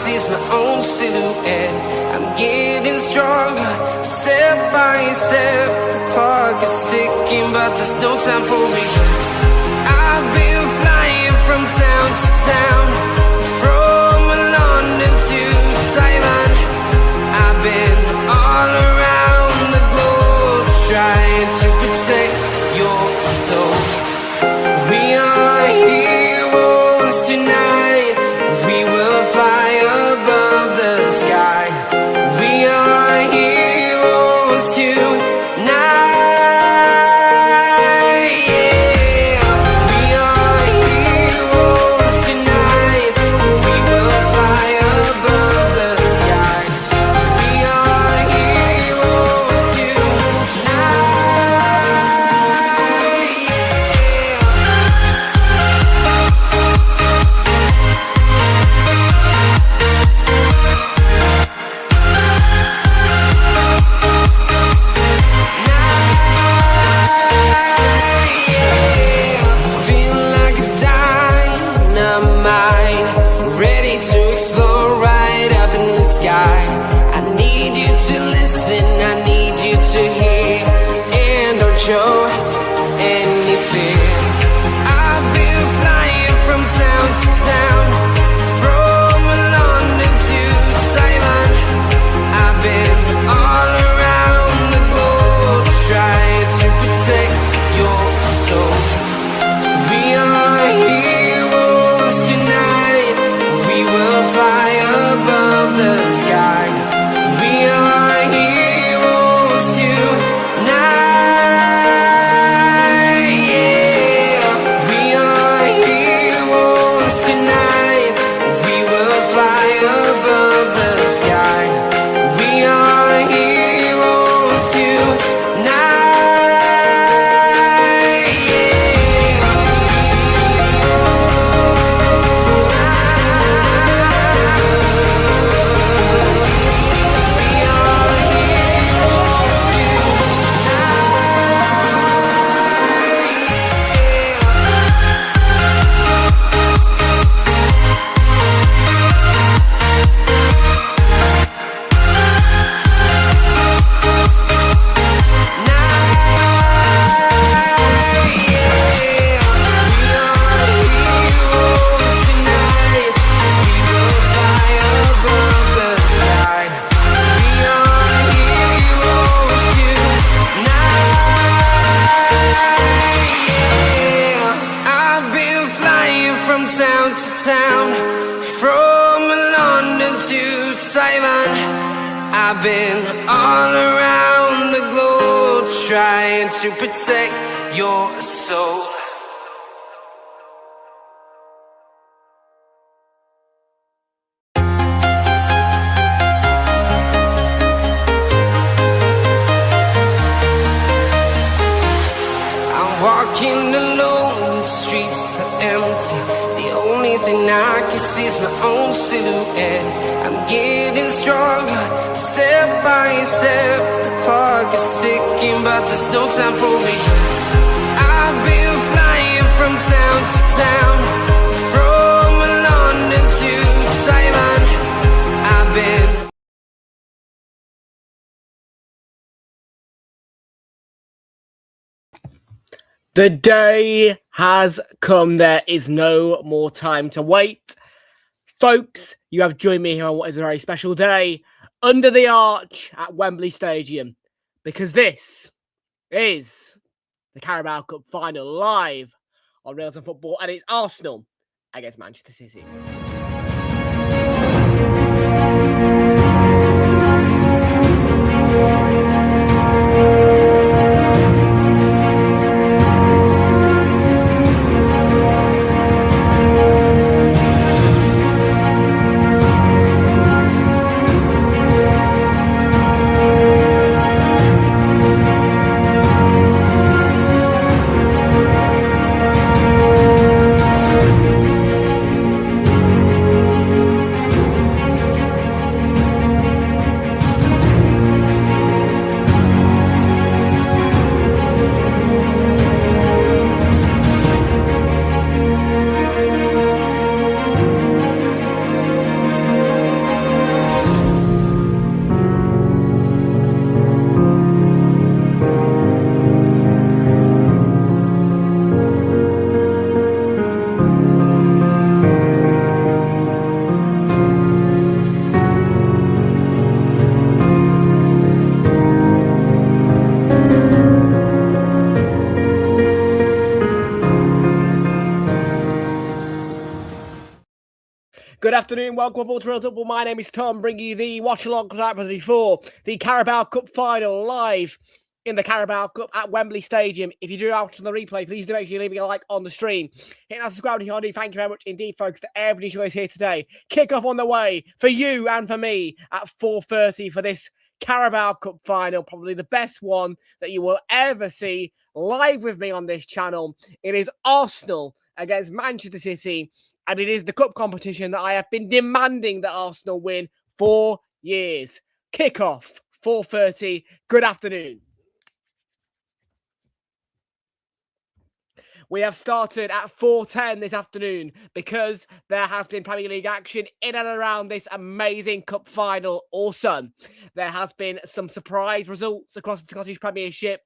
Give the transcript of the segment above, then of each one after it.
see is my own silhouette. I'm getting stronger, step by step. The clock is ticking, but there's no time for regrets. I've been flying from town to town, from London to Taiwan. I've been all around the globe, trying to protect your soul. We are heroes tonight. We will fly above the sky. We are heroes tonight. Show any fear. I've been flying from town to town, from London to Taiwan. I've been all around the globe, trying to protect your soul. We are heroes tonight. We will fly above the sky. We are heroes tonight. Town to town, from London to Taiwan. I've been all around the globe, trying to protect your soul. I'm walking alone, the streets are empty. The only thing I can see is my own silhouette. I'm getting stronger, step by step. The clock is ticking, but there's no time for regrets. I've been flying from town to town, from London to Taiwan. I've been The day has come. There is no more time to wait. Folks, you have joined me here on what is a very special day under the arch at Wembley Stadium, because this is the Carabao Cup Final live on Realltom Football, and it's Arsenal against Manchester City. Good afternoon, welcome aboard to Realltom. My name is Tom, bringing you the watch-along for the Carabao Cup Final live in the Carabao Cup at Wembley Stadium. If you do watch on the replay, please do make sure you're leaving a like on the stream. Hit that subscribe if you want to. Thank you very much indeed, folks, to everybody who is here today. Kick-off on the way for you and for me at 4:30 for this Carabao Cup Final, probably the best one that you will ever see live with me on this channel. It is Arsenal against Manchester City. And it is the cup competition that I have been demanding that Arsenal win for years. Kick-off, 4:30. Good afternoon. We have started at 4:10 this afternoon because there has been Premier League action in and around this amazing cup final. Also, there has been some surprise results across the Scottish Premiership.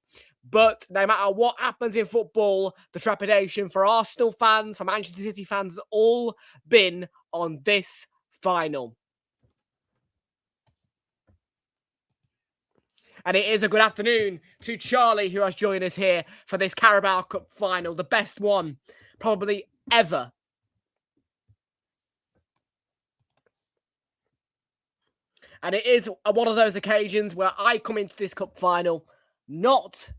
But no matter what happens in football, the trepidation for Arsenal fans, for Manchester City fans, has all been on this final. And it is a good afternoon to Charlie, who has joined us here for this Carabao Cup final, the best one probably ever. And it is one of those occasions where I come into this cup final not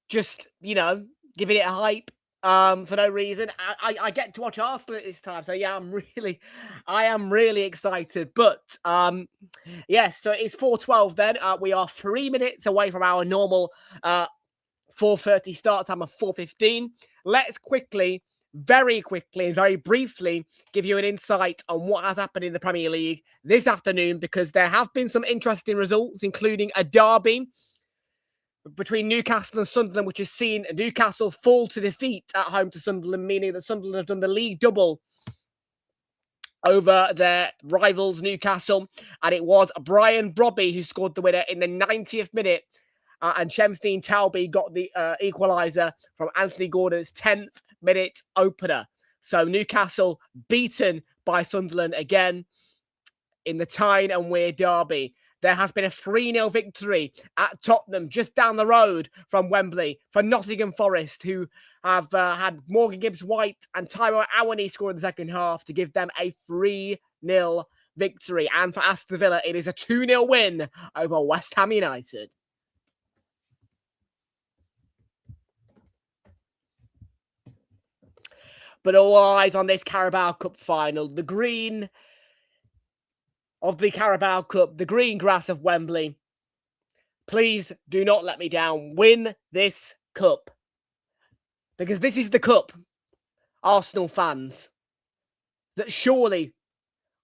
just, giving it a hype for no reason. I get to watch Arsenal at this time. So, yeah, I am really excited. But, yes, so it's 4:12 then. We are 3 minutes away from our normal 4:30 start time of 4:15. Let's very quickly and very briefly give you an insight on what has happened in the Premier League this afternoon, because there have been some interesting results, including a derby between Newcastle and Sunderland, which has seen Newcastle fall to defeat at home to Sunderland, meaning that Sunderland have done the league double over their rivals Newcastle. And it was Brian Brobby who scored the winner in the 90th minute. And Shamstein Talby got the equaliser from Anthony Gordon's 10th minute opener. So Newcastle beaten by Sunderland again in the Tyne and Wear derby. There has been a 3-0 victory at Tottenham, just down the road from Wembley, for Nottingham Forest, who have had Morgan Gibbs-White and Tyrone Awoniyi score in the second half to give them a 3-0 victory. And for Aston Villa, it is a 2-0 win over West Ham United. But all eyes on this Carabao Cup final. The green of the Carabao Cup, the green grass of Wembley. Please do not let me down. Win this cup. Because this is the cup, Arsenal fans, that surely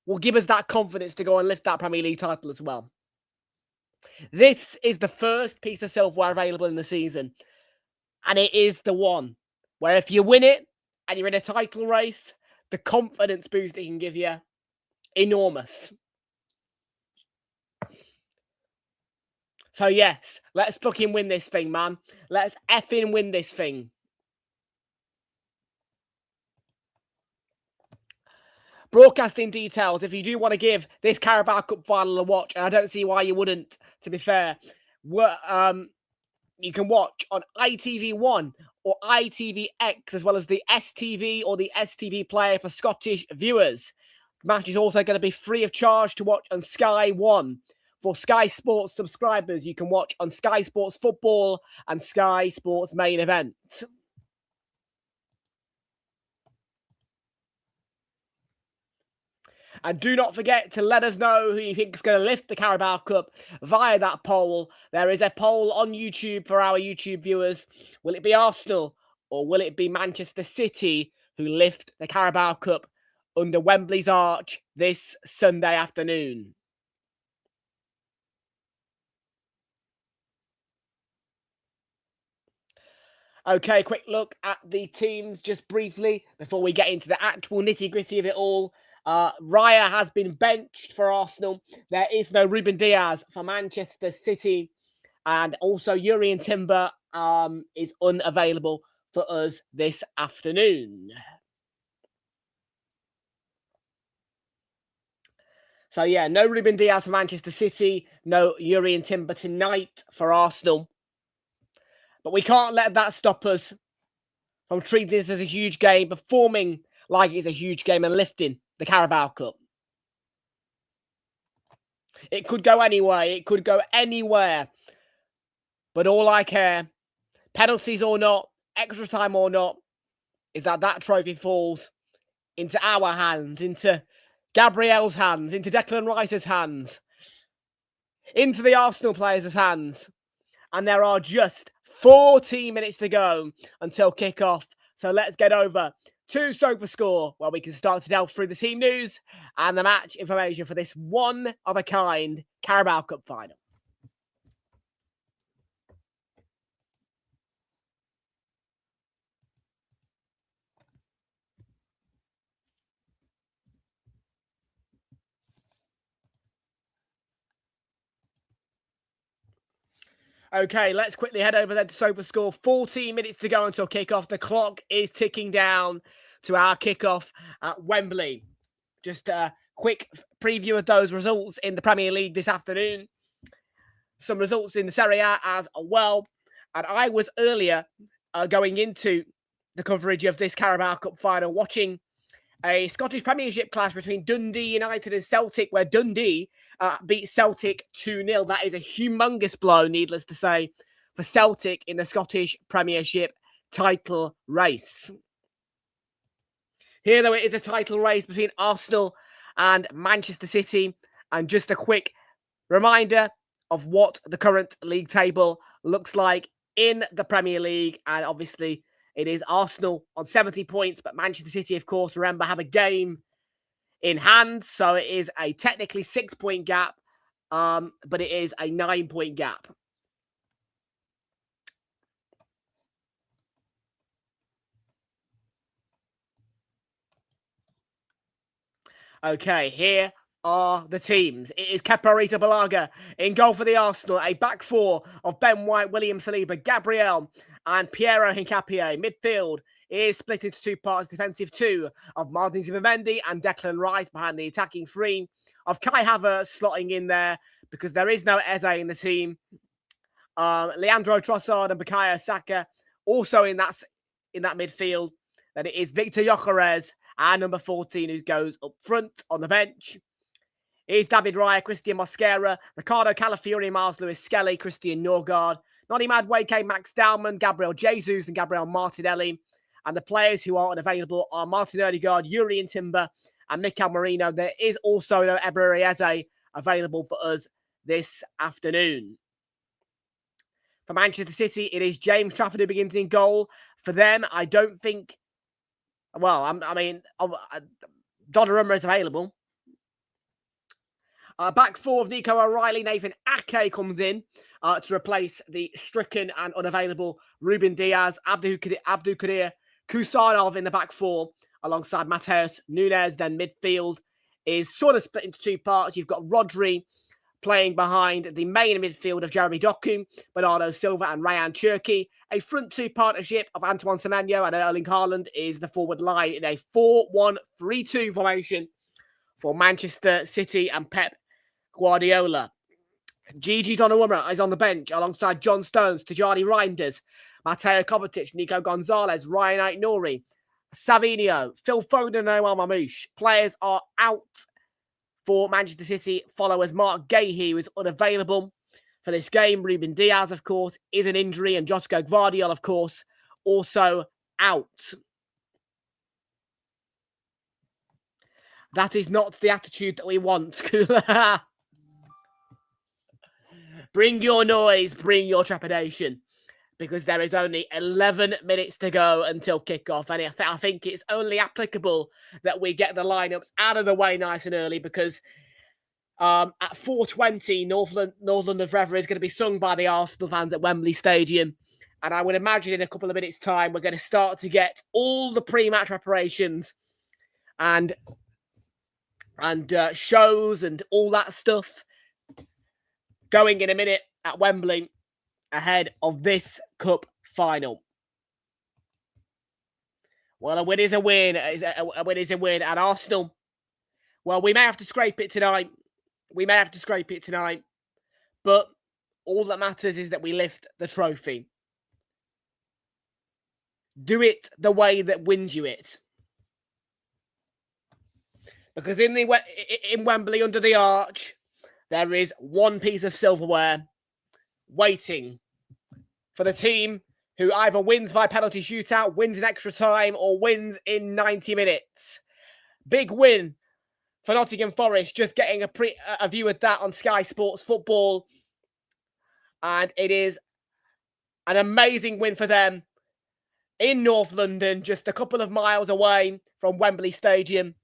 will give us that confidence to go and lift that Premier League title as well. This is the first piece of silverware available in the season. And it is the one where if you win it and you're in a title race, the confidence boost it can give you, enormous. So, yes, let's fucking win this thing, man. Let's effing win this thing. Broadcasting details, if you do want to give this Carabao Cup final a watch, and I don't see why you wouldn't, to be fair, you can watch on ITV1 or ITVX, as well as the STV or the STV player for Scottish viewers. The match is also going to be free of charge to watch on Sky 1. For Sky Sports subscribers, you can watch on Sky Sports Football and Sky Sports Main Event. And do not forget to let us know who you think is going to lift the Carabao Cup via that poll. There is a poll on YouTube for our YouTube viewers. Will it be Arsenal or will it be Manchester City who lift the Carabao Cup under Wembley's arch this Sunday afternoon? Okay, quick look at the teams just briefly before we get into the actual nitty-gritty of it all. Raya has been benched for Arsenal. There is no Ruben Diaz for Manchester City. And also Jurrien Timber is unavailable for us this afternoon. So, yeah, no Ruben Diaz for Manchester City. No Jurrien Timber tonight for Arsenal. But we can't let that stop us from treating this as a huge game, performing like it's a huge game and lifting the Carabao Cup. It could go anywhere. It could go anywhere. But all I care, penalties or not, extra time or not, is that that trophy falls into our hands, into Gabriel's hands, into Declan Rice's hands, into the Arsenal players' hands. And there are just 14 minutes to go until kick-off. So let's get over to SofaScore, where we can start to delve through the team news and the match information for this one-of-a-kind Carabao Cup final. Okay, let's quickly head over then to SofaScore. 14 minutes to go until kickoff. The clock is ticking down to our kickoff at Wembley. Just a quick preview of those results in the Premier League this afternoon. Some results in the Serie A as well. And I was earlier going into the coverage of this Carabao Cup final, watching a Scottish Premiership clash between Dundee United and Celtic, where Dundee beat Celtic 2-0. That is a humongous blow, needless to say, for Celtic in the Scottish Premiership title race. Here, though, it is a title race between Arsenal and Manchester City. And just a quick reminder of what the current league table looks like in the Premier League. And obviously, it is Arsenal on 70 points, but Manchester City, of course, remember, have a game in hand. So it is a technically 6-point gap, but it is a 9-point gap. Okay, here are the teams. It is Kepa Arrizabalaga in goal for the Arsenal. A back four of Ben White, William Saliba, Gabriel, and Piero Hincapié. Midfield is split into two parts. Defensive two of Martin Zubimendi and Declan Rice behind the attacking three of Kai Havertz slotting in there because there is no Eze in the team. Leandro Trossard and Bukayo Saka also in that midfield. Then it is Victor Gyökeres and number 14 who goes up front on the bench. Is David Raya, Christian Mosquera, Ricardo Calafiori, Miles Lewis-Skelly, Christian Norgard, Noni Madueke, Max Dowman, Gabriel Jesus, and Gabriel Martinelli. And the players who are unavailable are Martin Odegaard, Yuri Timber, and Mikel Merino. There is also no Eberechi Eze available for us this afternoon. For Manchester City, it is James Trafford who begins in goal. For them, I don't think... Well, I mean, Donnarumma is available. Back four of Nico O'Reilly. Nathan Ake comes in to replace the stricken and unavailable Ruben Diaz. Abdou Kadir Kusanov in the back four alongside Mateus Nunes. Then midfield is sort of split into two parts. You've got Rodri playing behind the main midfield of Jeremy Doku, Bernardo Silva and Ryan Cherki. A front two partnership of Antoine Semenyo and Erling Haaland is the forward line in a 4-1-3-2 formation for Manchester City and Pep Guardiola. Gigi Donnarumma is on the bench alongside John Stones, Tajani Reinders, Mateo Kovacic, Nico Gonzalez, Ryan Aït-Nouri, Savinho, Phil Foden and Omar Mamouche. Players are out for Manchester City. Followers Mark Gahey, who is unavailable for this game. Ruben Diaz, of course, is an injury. And Josko Gvardiol, of course, also out. That is not the attitude that we want. Bring your noise, bring your trepidation. Because there is only 11 minutes to go until kickoff. And I think it's only applicable that we get the lineups out of the way nice and early because at 4:20, Northland Forever is going to be sung by the Arsenal fans at Wembley Stadium. And I would imagine in a couple of minutes' time, we're going to start to get all the pre-match preparations and shows and all that stuff going in a minute at Wembley ahead of this cup final. Well, a win is a win. A win is a win. And Arsenal, well, we may have to scrape it tonight. But all that matters is that we lift the trophy. Do it the way that wins you it. Because in Wembley under the arch, there is one piece of silverware waiting for the team who either wins via penalty shootout, wins in extra time, or wins in 90 minutes. Big win for Nottingham Forest, just getting a view of that on Sky Sports Football. And it is an amazing win for them in North London, just a couple of miles away from Wembley Stadium.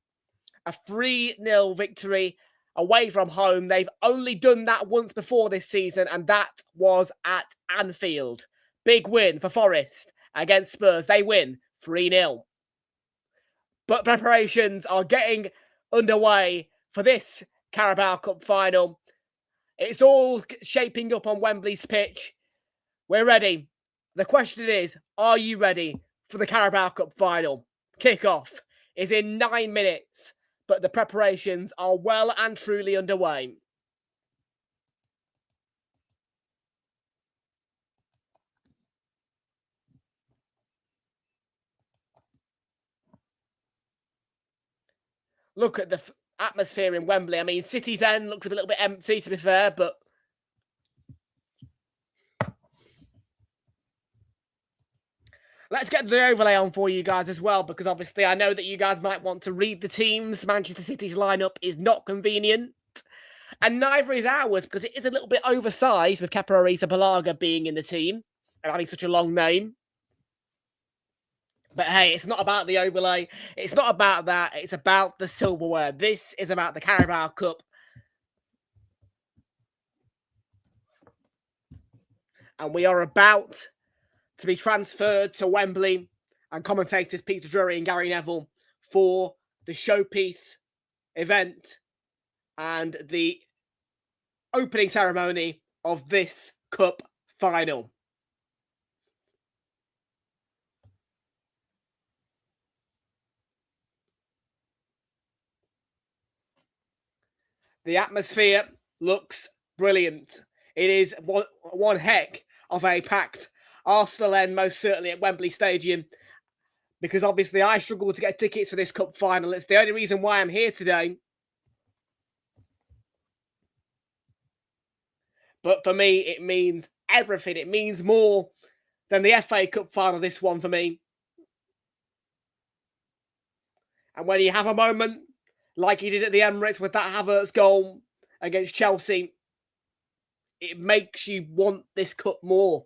A 3-0 victory away from home. They've only done that once before this season, and that was at Anfield. Big win for Forest against Spurs. They win 3-0. But preparations are getting underway for this Carabao Cup final. It's all shaping up on Wembley's pitch. We're ready. The question is, are you ready for the Carabao Cup final? Kick-off is in 9 minutes, but the preparations are well and truly underway. Look at the atmosphere in Wembley. I mean, City's End looks a little bit empty, to be fair, but let's get the overlay on for you guys as well, because obviously I know that you guys might want to read the teams. Manchester City's lineup is not convenient, and neither is ours, because it is a little bit oversized with Kepa Arrizabalaga being in the team and having such a long name. But hey, it's not about the overlay. It's not about that. It's about the silverware. This is about the Carabao Cup. And we are about to be transferred to Wembley, and commentators Peter Drury and Gary Neville for the showpiece event and the opening ceremony of this cup final. The atmosphere looks brilliant. It is one heck of a packed Arsenal end, most certainly at Wembley Stadium, because obviously I struggled to get tickets for this cup final. It's the only reason why I'm here today. But for me, it means everything. It means more than the FA Cup final, this one for me. And when you have a moment like he did at the Emirates with that Havertz goal against Chelsea, it makes you want this cup more.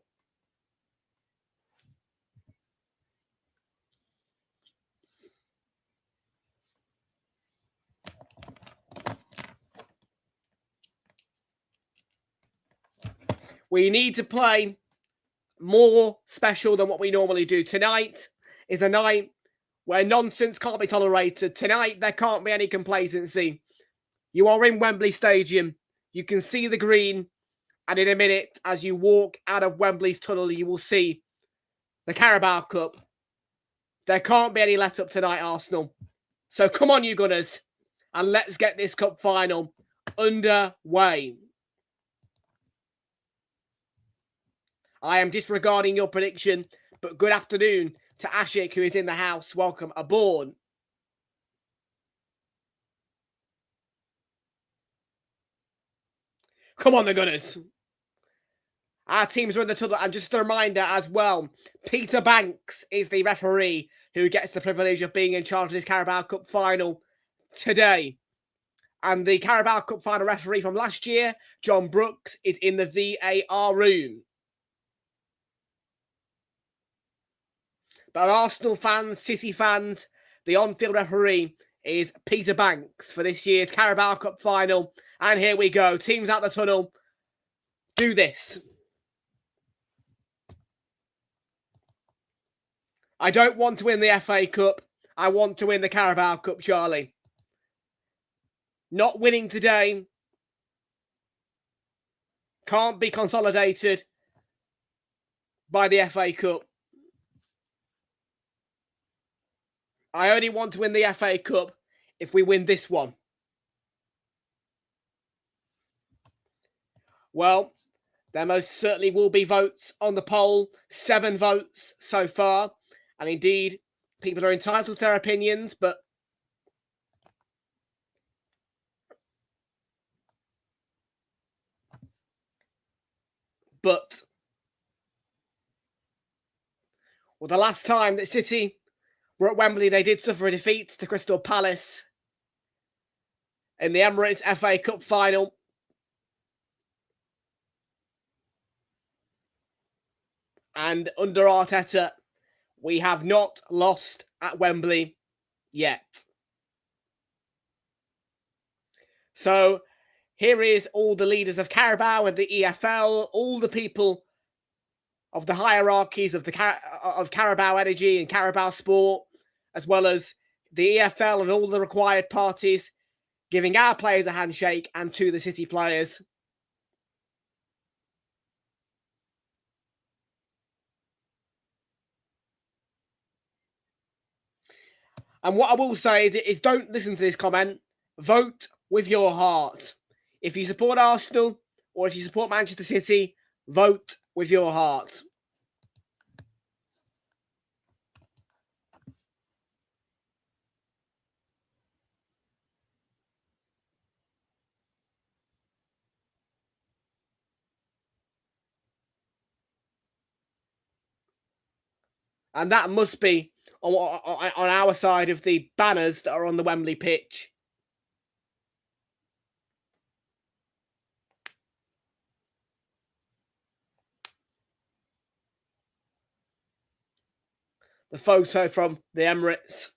We need to play more special than what we normally do. Tonight is a night where nonsense can't be tolerated. Tonight, there can't be any complacency. You are in Wembley Stadium. You can see the green. And in a minute, as you walk out of Wembley's tunnel, you will see the Carabao Cup. There can't be any let up tonight, Arsenal. So come on, you Gunners, and let's get this cup final underway. I am disregarding your prediction, but good afternoon to Ashik, who is in the house. Welcome aboard. Come on, the Gunners. Our teams are in the tunnel. And just a reminder as well, Peter Banks is the referee who gets the privilege of being in charge of this Carabao Cup final today. And the Carabao Cup final referee from last year, John Brooks, is in the VAR room. But Arsenal fans, City fans, the on-field referee is Peter Banks for this year's Carabao Cup final. And here we go. Teams out the tunnel. Do this. I don't want to win the FA Cup. I want to win the Carabao Cup, Charlie. Not winning today can't be consolidated by the FA Cup. I only want to win the FA Cup if we win this one. Well, there most certainly will be votes on the poll. 7 votes so far. And indeed, people are entitled to their opinions, but But well, the last time that City were at Wembley, they did suffer a defeat to Crystal Palace in the Emirates FA Cup Final. And under Arteta, we have not lost at Wembley yet. So here is all the leaders of Carabao and the EFL, all the people of the hierarchies of Carabao Energy and Carabao Sport, as well as the EFL and all the required parties, giving our players a handshake and to the City players. And what I will say is don't listen to this comment. Vote with your heart. If you support Arsenal or if you support Manchester City, vote with your heart. And that must be on our side of the banners that are on the Wembley pitch. The photo from the Emirates.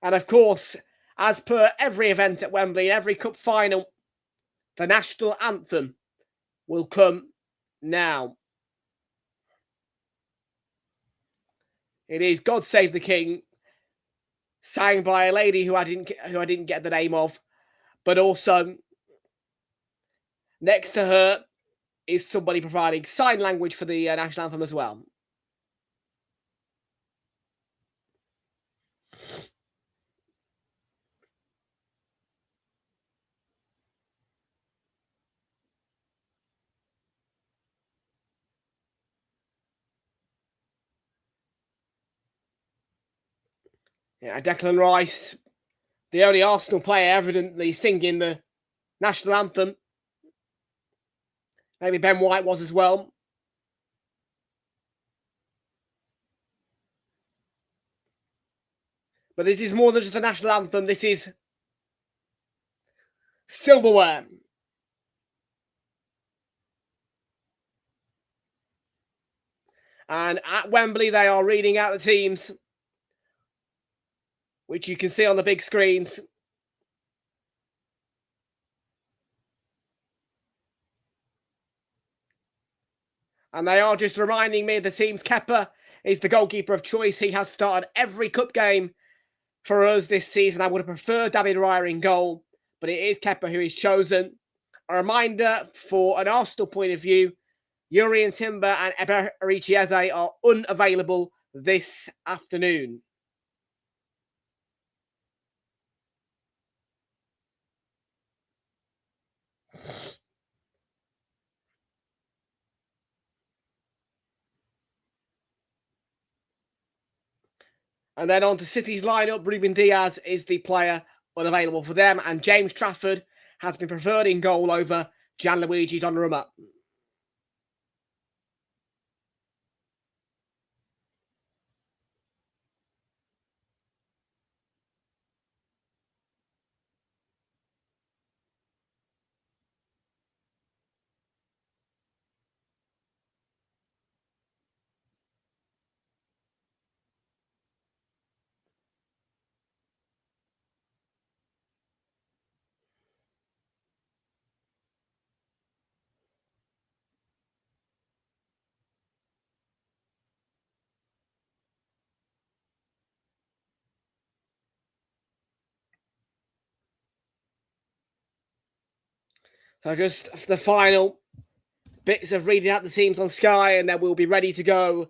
And of course, as per every event at Wembley, every cup final, the national anthem will come now. It is God Save the King, sang by a lady who I didn't get the name of, but also next to her is somebody providing sign language for the national anthem as well. Yeah, Declan Rice, the only Arsenal player evidently singing the national anthem. Maybe Ben White was as well. But this is more than just a national anthem. This is silverware. And at Wembley, they are reading out the teams, which you can see on the big screens. And they are just reminding me the team's Kepa is the goalkeeper of choice. He has started every cup game for us this season. I would have preferred David Raya in goal, but it is Kepa who is chosen. A reminder for an Arsenal point of view, Yuri Timber and Eberichi Eze are unavailable this afternoon. And then on to City's lineup, Ruben Diaz is the player unavailable for them, and James Trafford has been preferred in goal over Gianluigi Donnarumma. So just the final bits of reading out the teams on Sky, and then we'll be ready to go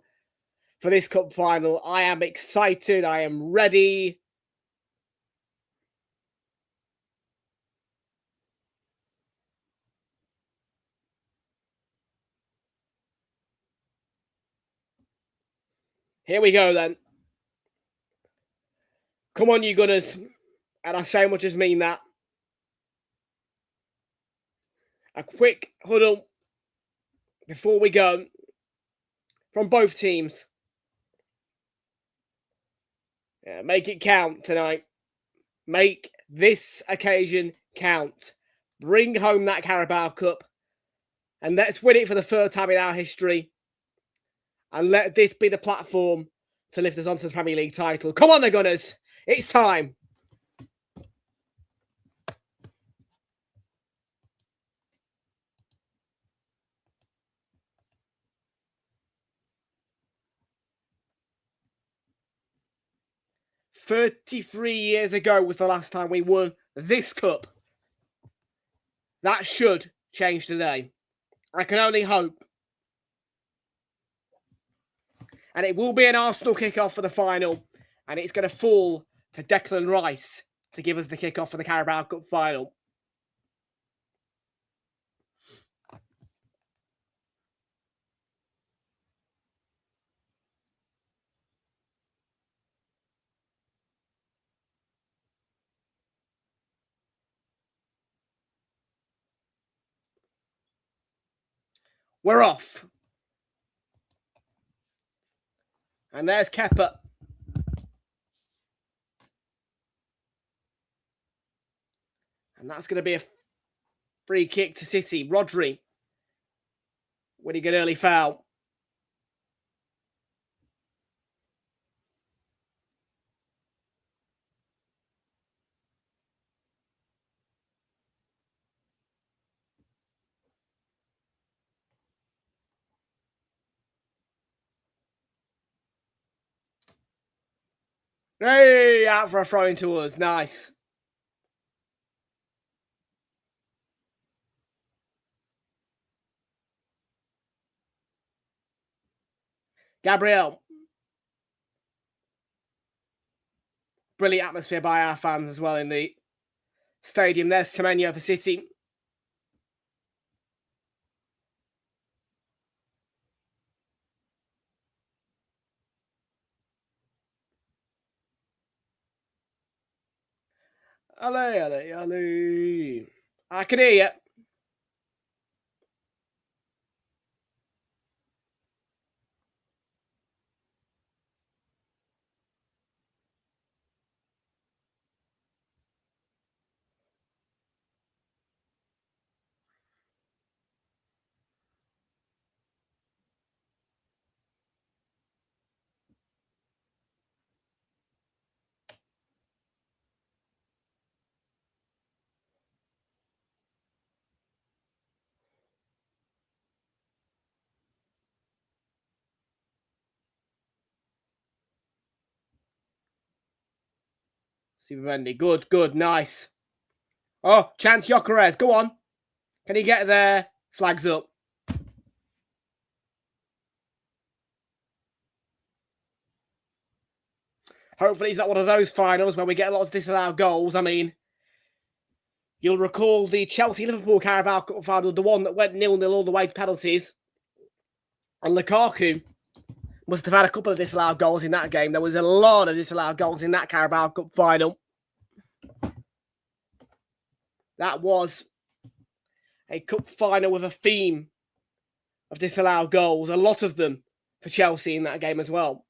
for this cup final. I am excited. I am ready. Here we go then. Come on, you Gunners. And I so much as mean that. A quick huddle before we go from both teams. Yeah, make it count tonight. Make this occasion count. Bring home that Carabao Cup. And let's win it for the third time in our history. And let this be the platform to lift us onto the Premier League title. Come on, the Gunners. It's time. "33 years ago was the last time we won this cup. That should change today. I can only hope. And it will be an Arsenal kickoff for the final. And it's going to fall to Declan Rice to give us the kickoff for the Carabao Cup final. We're off. And there's Kepa. And that's going to be a free kick to City. Rodri winning an early foul. Hey, out for a throw into us. Nice. Gabriel. Brilliant atmosphere by our fans as well in the stadium. There's Semenyo for City. Alley, alley, alley. I can hear you. Supermendy. Good, good, nice. Oh, Chance Gyökeres. Go on. Can he get there? Flags up. Hopefully it's not one of those finals where we get a lot of disallowed goals. I mean, you'll recall the Chelsea-Liverpool Carabao Cup final, the one that went 0-0 all the way to penalties. And Lukaku must have had a couple of disallowed goals in that game. There was a lot of disallowed goals in that Carabao Cup final. That was a cup final with a theme of disallowed goals. A lot of them for Chelsea in that game as well.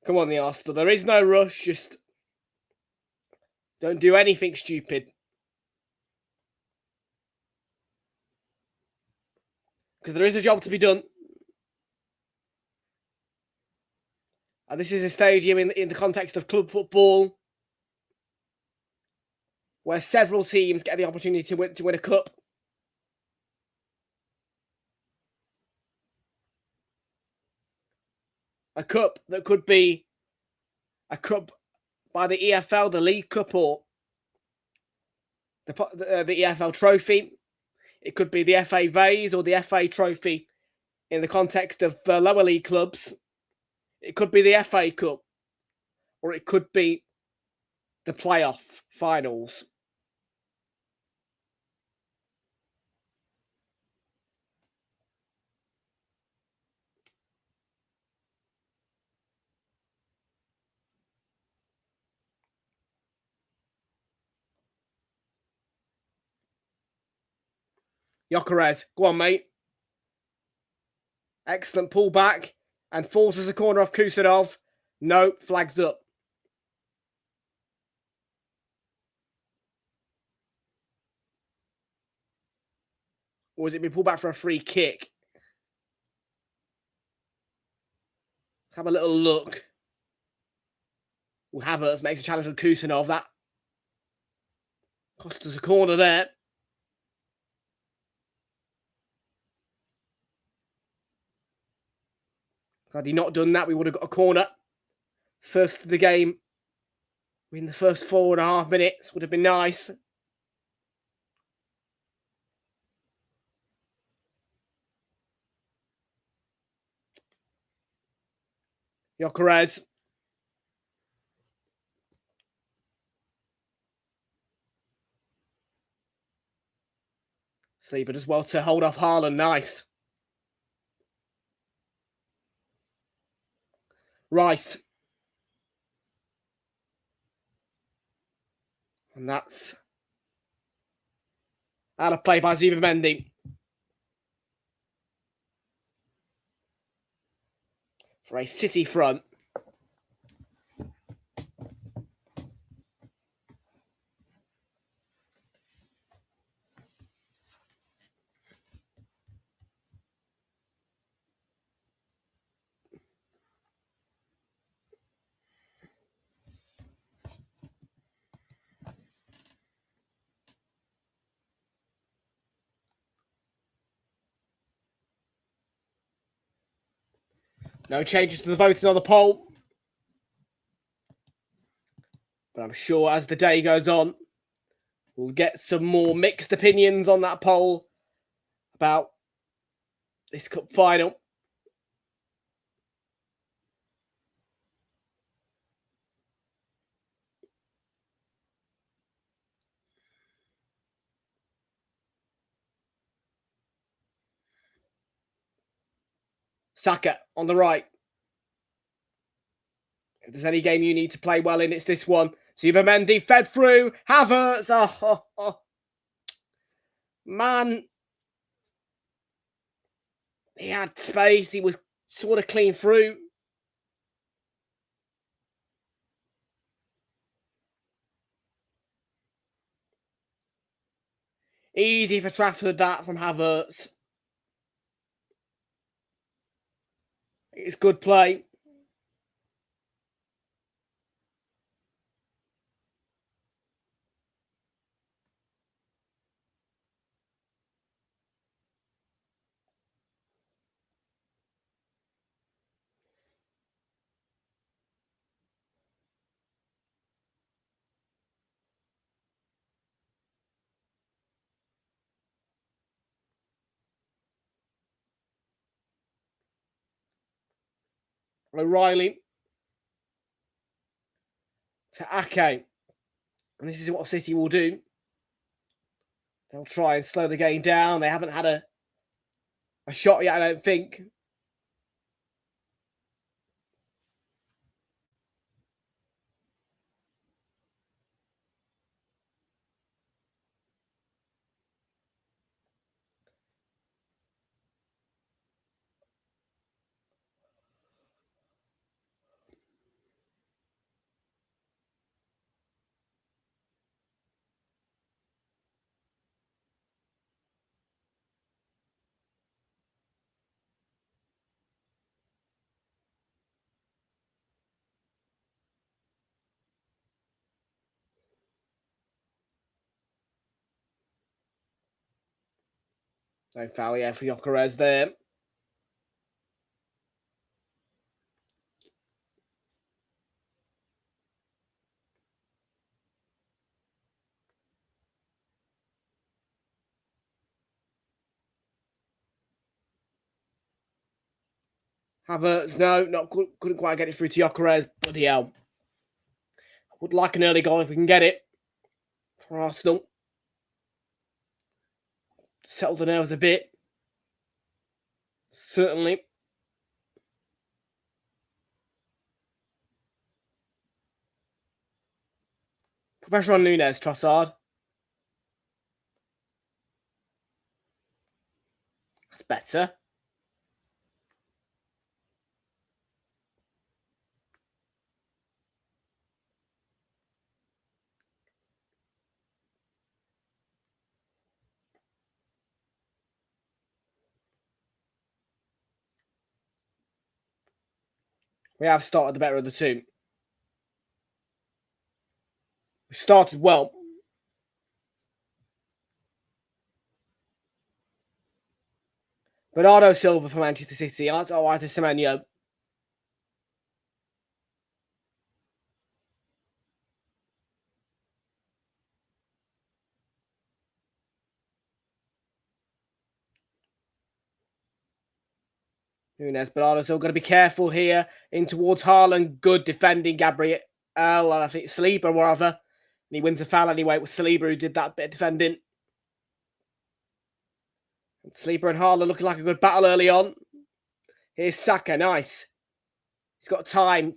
Come on, the Arsenal. There is no rush. Just don't do anything stupid. Because there is a job to be done. And this is a stadium in the context of club football where several teams get the opportunity to win a cup. A cup that could be a cup by the EFL, the League Cup, or the EFL Trophy. It could be the FA Vase or the FA Trophy in the context of lower league clubs. It could be the FA Cup, or it could be the playoff finals. Gyökeres, go on, mate. Excellent pullback and forces the corner off Kusanov. No, flags up. Or has it been pulled back for a free kick? Let's have a little look. Well, Havertz makes a challenge on Kusanov. That cost us a corner there. Had he not done that, we would have got a corner. First of the game, in the first 4.5 minutes, would have been nice. Gyökeres. Sleeper does well to hold off Haaland. Nice. Rice. And that's out of play by Zubimendi. For a City front. No changes to the voting on the poll. But I'm sure as the day goes on, we'll get some more mixed opinions on that poll about this cup final. Saka on the right. If there's any game you need to play well in, it's this one. Zubimendi fed through. Havertz. Oh. Man. He had space. He was sort of clean through. Easy for Trafford, that from Havertz. It's good play. O'Reilly to Ake. And this is what City will do. They'll try and slow the game down. They haven't had a shot yet, I don't think. No foul yet for Gyökeres there. Havertz, no, couldn't quite get it through to Gyökeres. Bloody hell. Would like an early goal if we can get it for Arsenal. Settle the nerves a bit. Certainly. Put pressure on Nunes, Trossard. That's better. We have started the better of the two. We started well. Bernardo Silva for Manchester City. That's all right to Semenyo. Nunes, Bernardo Silva got to be careful here. In towards Haaland. Good defending, Gabriel. I think Saliba or whatever. And he wins a foul anyway. It was Saliba who did that bit of defending. And Saliba and Haaland looking like a good battle early on. Here's Saka, nice. He's got time.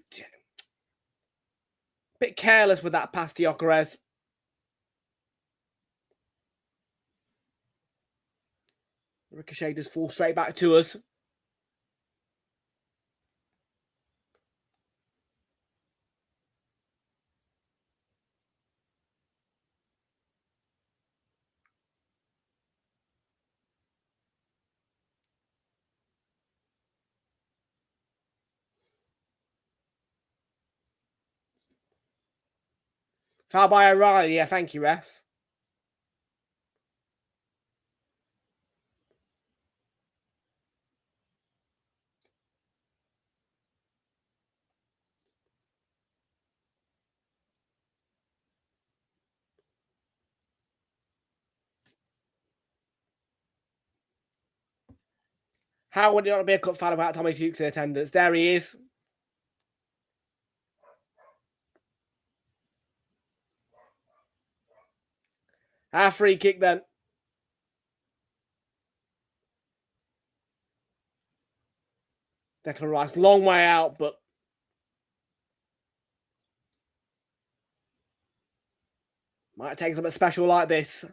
Bit careless with that pass to Gyökeres. Ricochet does fall straight back to us. Foul by O'Reilly. Yeah, thank you, ref. How would it not be a cup final without Tommy Tukes in attendance? There he is. Our free kick then. Declan Rice, long way out, but might take something special like this. I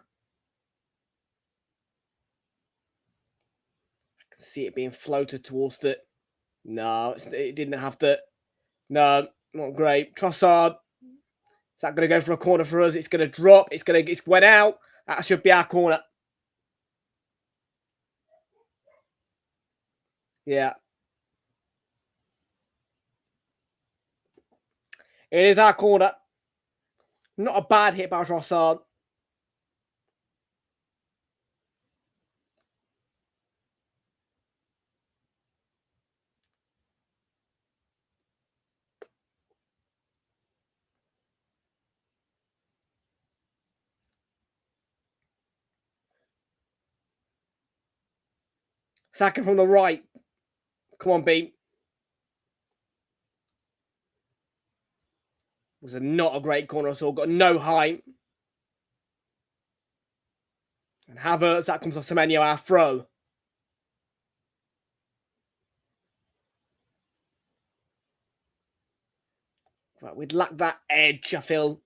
can see it being floated towards the... No, it didn't have the... No, not great. Trossard. Is that going to go for a corner for us? It's going to drop. It's went out. That should be our corner. Yeah. It is our corner. Not a bad hit by Trossard. Saka from the right. Come on, B. Was not a great corner at all. Got no height. And Havertz, that comes off Semenyo, our throw. Right, we'd lack that edge, I feel.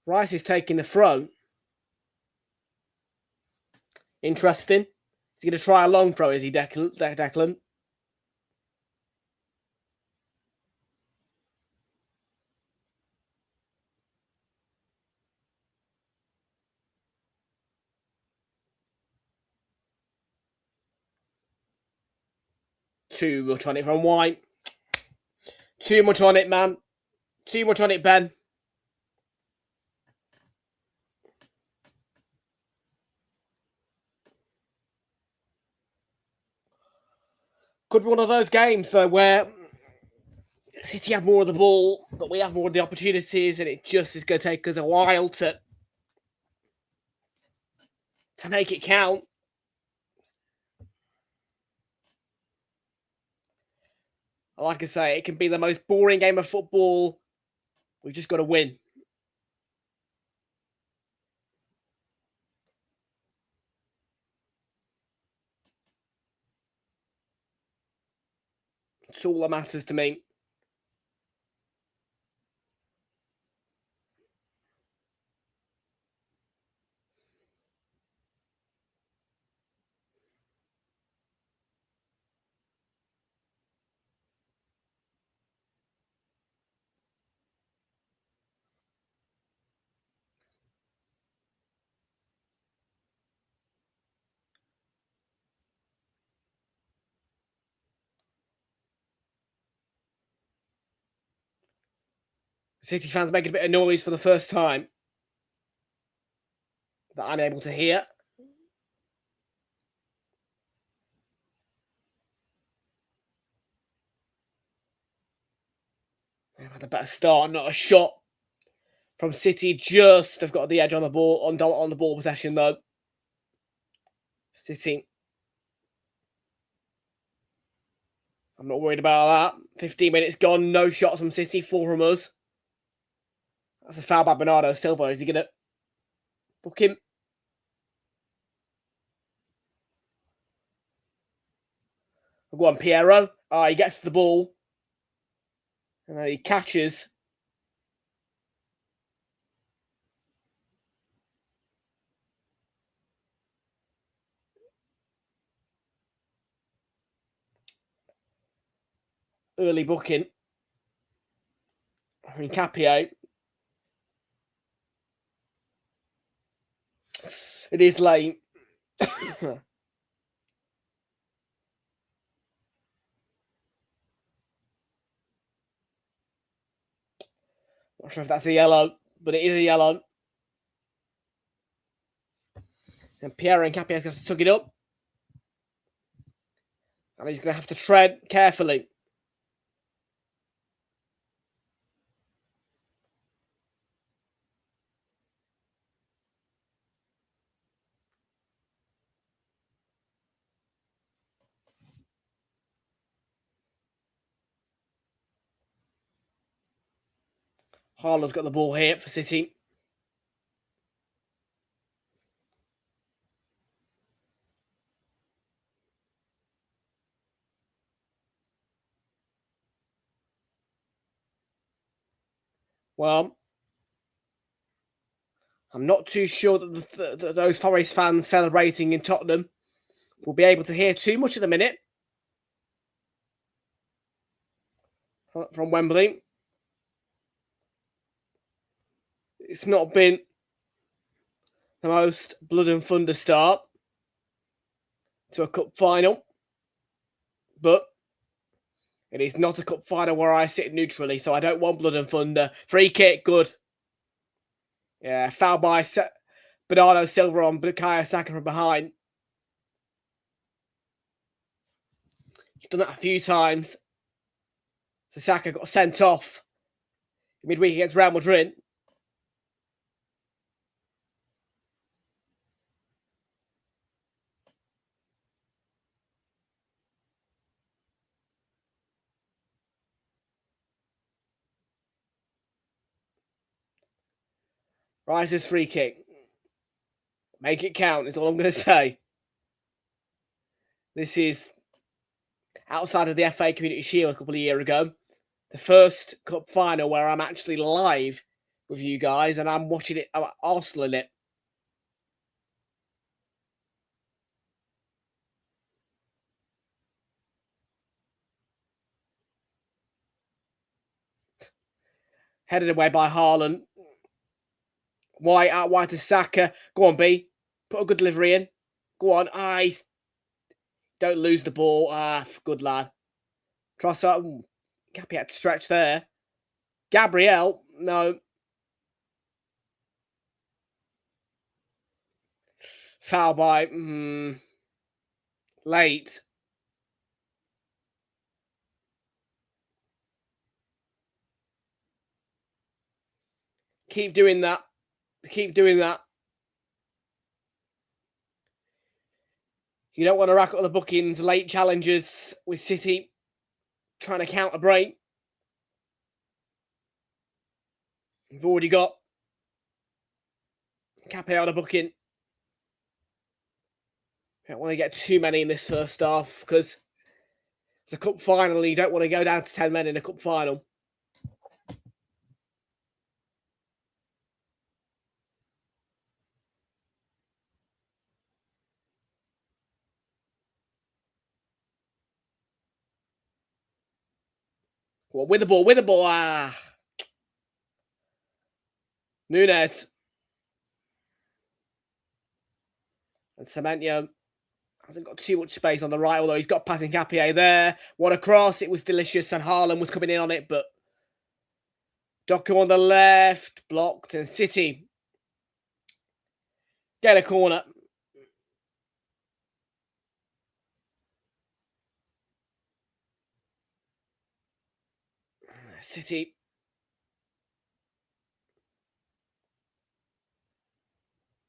Rice is taking the throw. Interesting. Is he going to try a long throw, is he, Declan? Too much on it from White. Too much on it, man. Too much on it, Ben. Could be one of those games, though, where City have more of the ball, but we have more of the opportunities, and it just is going to take us a while to make it count. Like I say, it can be the most boring game of football. We've just got to win. It's all that matters to me. City fans making a bit of noise for the first time that I'm able to hear. They've had a better start, not a shot from City. Just they've got the edge on the ball, on the ball possession though. City. I'm not worried about that. 15 minutes gone, no shots from City, 4 from us. That's a foul by Bernardo Silva. Is he going to book him? Go on, Piero. He gets the ball. And then he catches. Early booking. Capio. It is late. Not sure if that's a yellow, but it is a yellow. And Piero and Capio's going to have to tuck it up. And he's going to have to tread carefully. Haaland's got the ball here for City. Well, I'm not too sure that those Forest fans celebrating in Tottenham will be able to hear too much at the minute from Wembley. It's not been the most blood and thunder start to a cup final, but it is not a cup final where I sit neutrally, so I don't want blood and thunder. Free kick, good. Yeah, foul by Bernardo Silva on Bukayo Saka from behind. He's done that a few times. So Saka got sent off midweek against Real Madrid. Rice's free kick. Make it count, is all I'm going to say. This is outside of the FA Community Shield a couple of years ago. The first cup final where I'm actually live with you guys and I'm watching it, Arsenal in it. Headed away by Haaland. White out wide to Saka. Go on, B. Put a good delivery in. Go on, eyes. Don't lose the ball. Good lad. Trossard. Cappy had to stretch there. Gabriel. No. Foul by. Late. Keep doing that. Keep doing that. You don't want to rack up the bookings. Late challenges with City. trying to counter break. We've already got Cape on a booking. Don't want to get too many in this first half because it's a cup final. You don't want to go down to 10 men in a cup final. Well, with the ball. Nunes. And Semenyo hasn't got too much space on the right, although he's got passing Capier there. What a cross. It was delicious, and Haaland was coming in on it, but Doku on the left, blocked, and City get a corner. City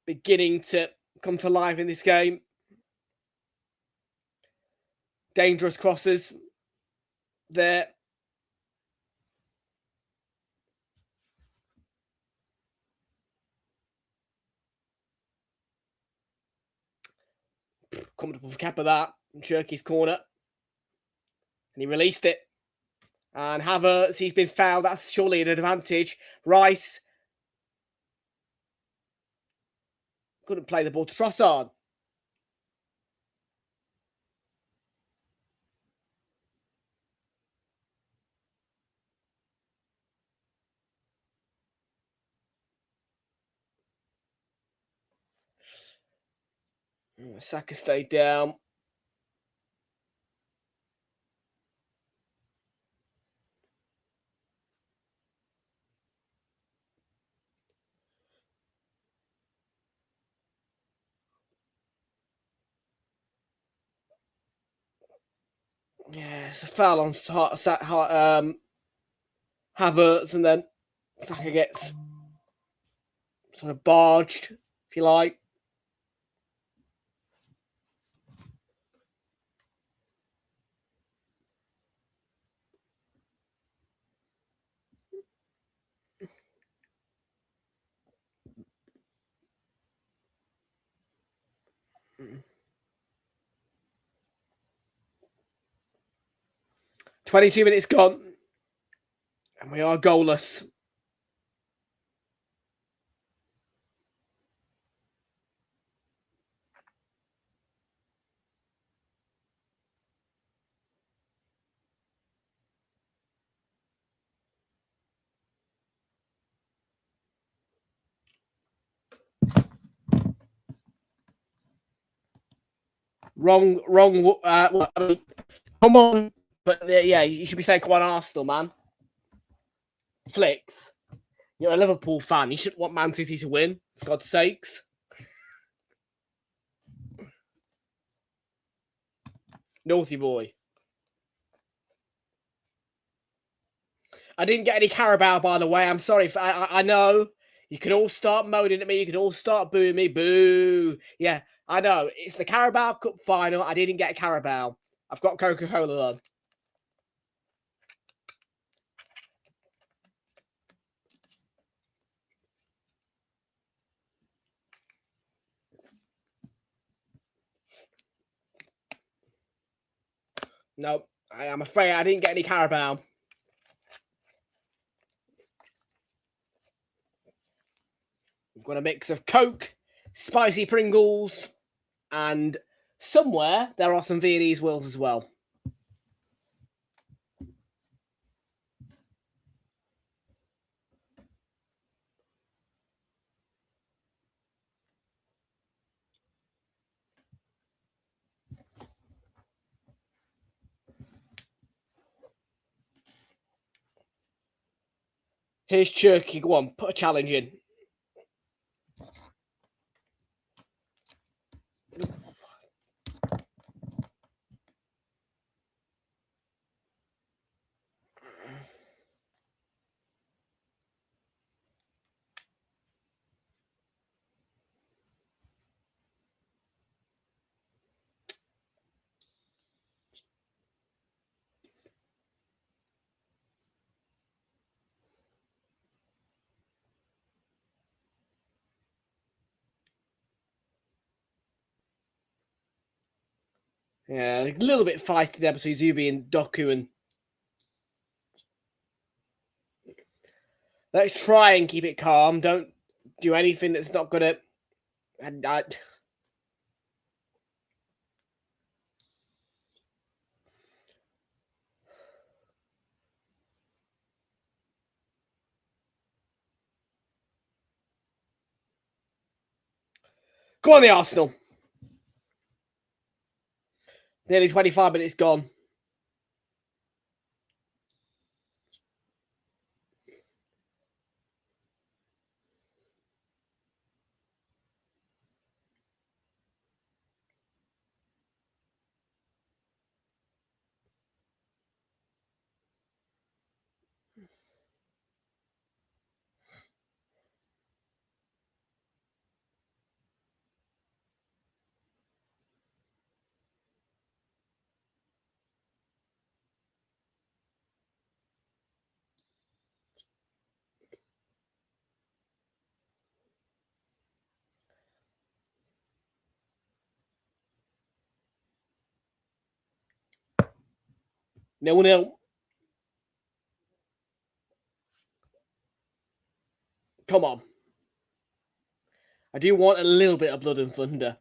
beginning to come to life in this game. Dangerous crosses there. Comfortable cap of that. Cherky's corner. And he released it. And Havertz, he's been fouled. That's surely an advantage. Rice couldn't play the ball to Trossard. Saka stayed down. Yeah, it's a foul on Havertz, and then Saka gets sort of barged, if you like. Mm. 22 minutes gone, and we are goalless. Wrong. Come on. But yeah, you should be saying, come on, Arsenal, man. Flicks, you're a Liverpool fan. You shouldn't want Man City to win, for God's sakes. Naughty boy. I didn't get any Carabao, by the way. I'm sorry. I know. You can all start moaning at me. You can all start booing me. Boo. Yeah, I know. It's the Carabao Cup Final. I didn't get Carabao. I've got Coca-Cola, though. No, I'm afraid I didn't get any Carabao. We've got a mix of Coke, spicy Pringles, and somewhere there are some Viennese Wills as well. Here's Cherky. Go on, put a challenge in. Yeah, a little bit feisty there between Zubi and Doku. And let's try and keep it calm. Don't do anything that's not going to... Go on, the Arsenal. Nearly 25 minutes gone. Nil-nil. Come on. I do want a little bit of blood and thunder.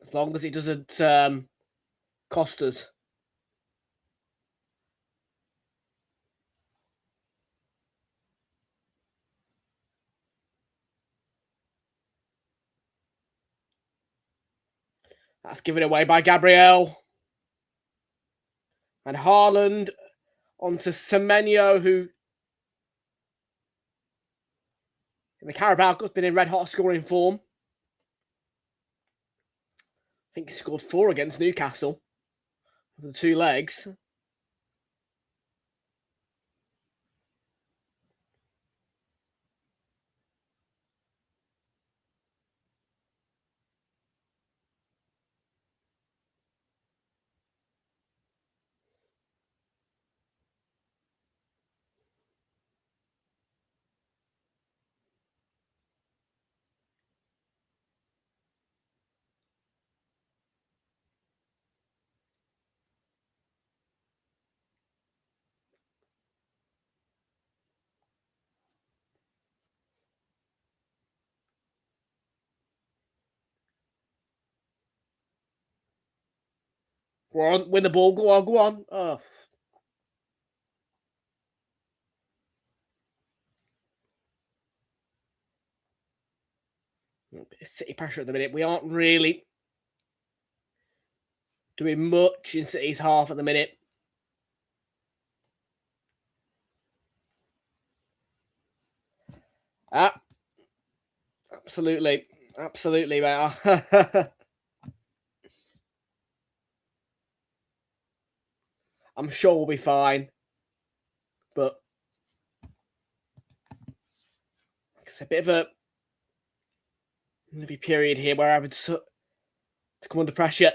As long as it doesn't cost us. That's given away by Gabriel. And Haaland onto Semenyo, who in the Carabao Cup has been in red-hot scoring form. I think he scored 4 against Newcastle for the 2 legs. Go on, win the ball. Go on, go on. Oh. City pressure at the minute. We aren't really doing much in City's half at the minute. Absolutely. Absolutely, mate. I'm sure we'll be fine. But it's a bit of a maybe period here where I would to come under pressure.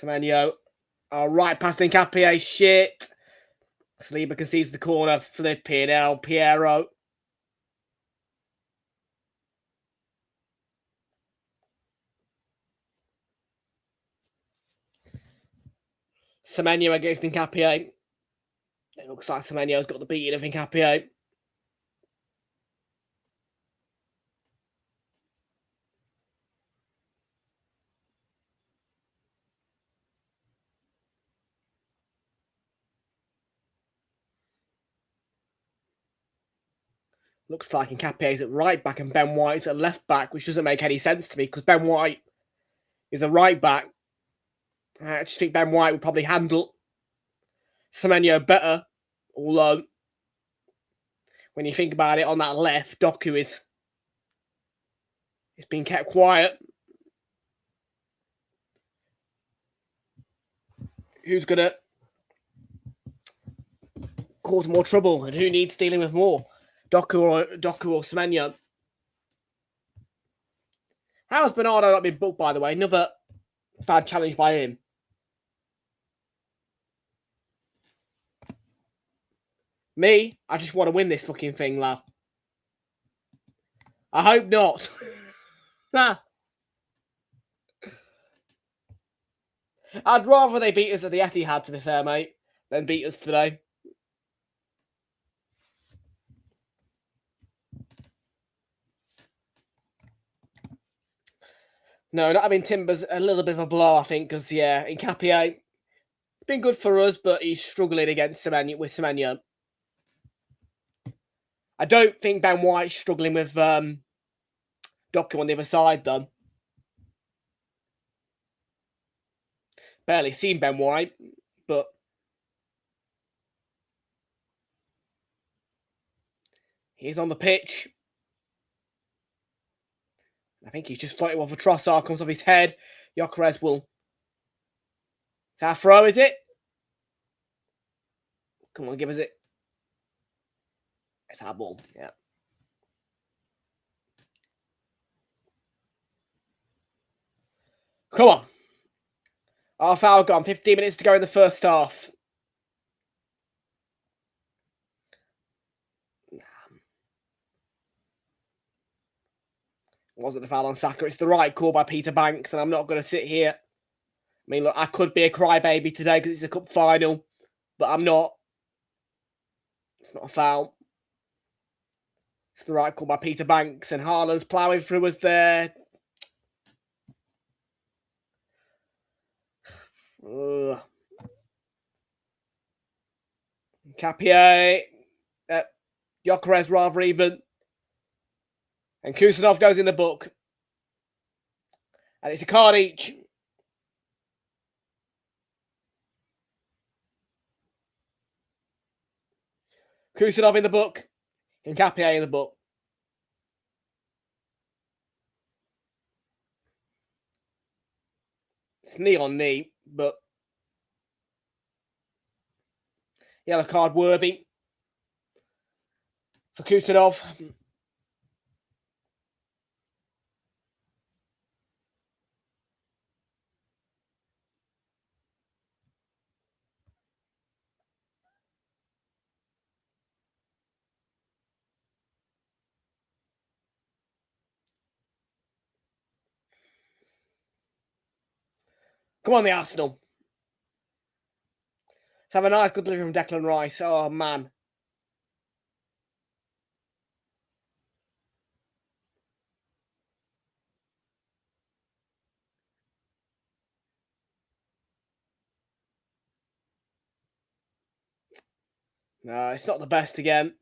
Semenyo. Right past Nkapie. Shit. Saliba concedes the corner. Flipping hell. Piero. Semenyo against Nkapie. It looks like Semenyo's got the beating of Nkapie. Looks like Nkapie's at right back and Ben White's at left back, which doesn't make any sense to me because Ben White is a right back. I just think Ben White would probably handle Semenyo better, although when you think about it, on that left, Doku is been kept quiet. who's going to cause more trouble and who needs dealing with more, Doku or Semenyo. How's Bernardo not been booked, by the way? Another bad challenge by him. Me, I just want to win this fucking thing, lad. I hope not. Nah. I'd rather they beat us at the Etihad, to be fair, mate, than beat us today. No, not having Timber's a little bit of a blow, I think, because, yeah, Nkapie, been good for us, but he's struggling against Semenyo. I don't think Ben White's struggling with Doku on the other side, though. Barely seen Ben White, but he's on the pitch. I think he's just floating off a Trossard, comes off his head. Gyökeres will. It's our throw, is it? Come on, give us it. It's our ball, yeah. Come on. Half hour gone, 15 minutes to go in the first half. Wasn't a foul on Saka. It's the right call by Peter Banks, and I'm not going to sit here. I mean, look, I could be a crybaby today because it's a cup final, but I'm not. It's not a foul. It's the right call by Peter Banks, and Haaland's ploughing through us there. Nkapie, Gyökeres rather even. And Kusanov goes in the book. And it's a card each. Kusanov in the book. And Nkapie in the book. It's knee on knee, but yellow card worthy for Kusanov. Come on, the Arsenal. Let's have a nice good delivery from Declan Rice. Oh, man. No, it's not the best again.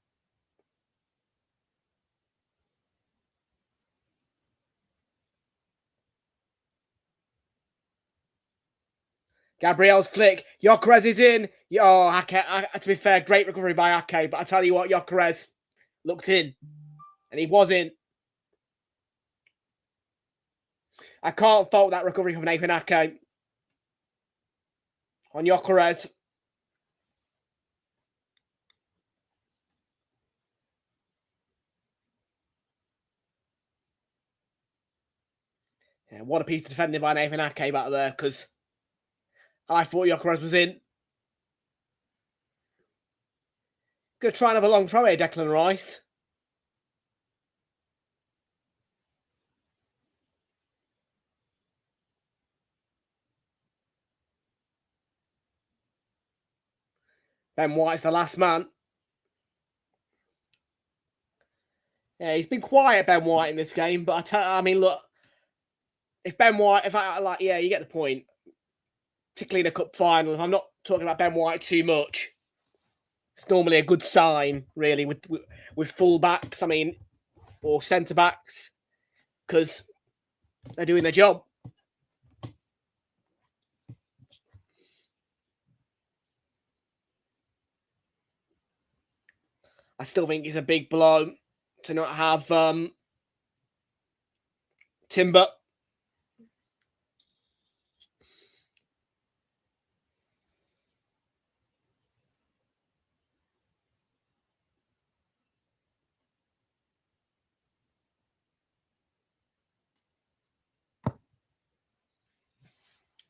Gabriel's flick. Gyökeres is in. Oh, Ake, to be fair, great recovery by Ake. But I tell you what, Gyökeres looked in. And he was in. I can't fault that recovery from Nathan Ake. On Gyökeres. Yeah, what a piece of defending by Nathan Ake back there, because I thought Gyökeres was in. Gonna try and have a long throw here, Declan Rice. Ben White's the last man. Yeah, he's been quiet, Ben White, in this game, but I mean, look, if Ben White, yeah, you get the point. Particularly in a cup final. If I'm not talking about Ben White too much, it's normally a good sign, really, with full backs. I mean, or centre backs, because they're doing their job. I still think it's a big blow to not have Timber.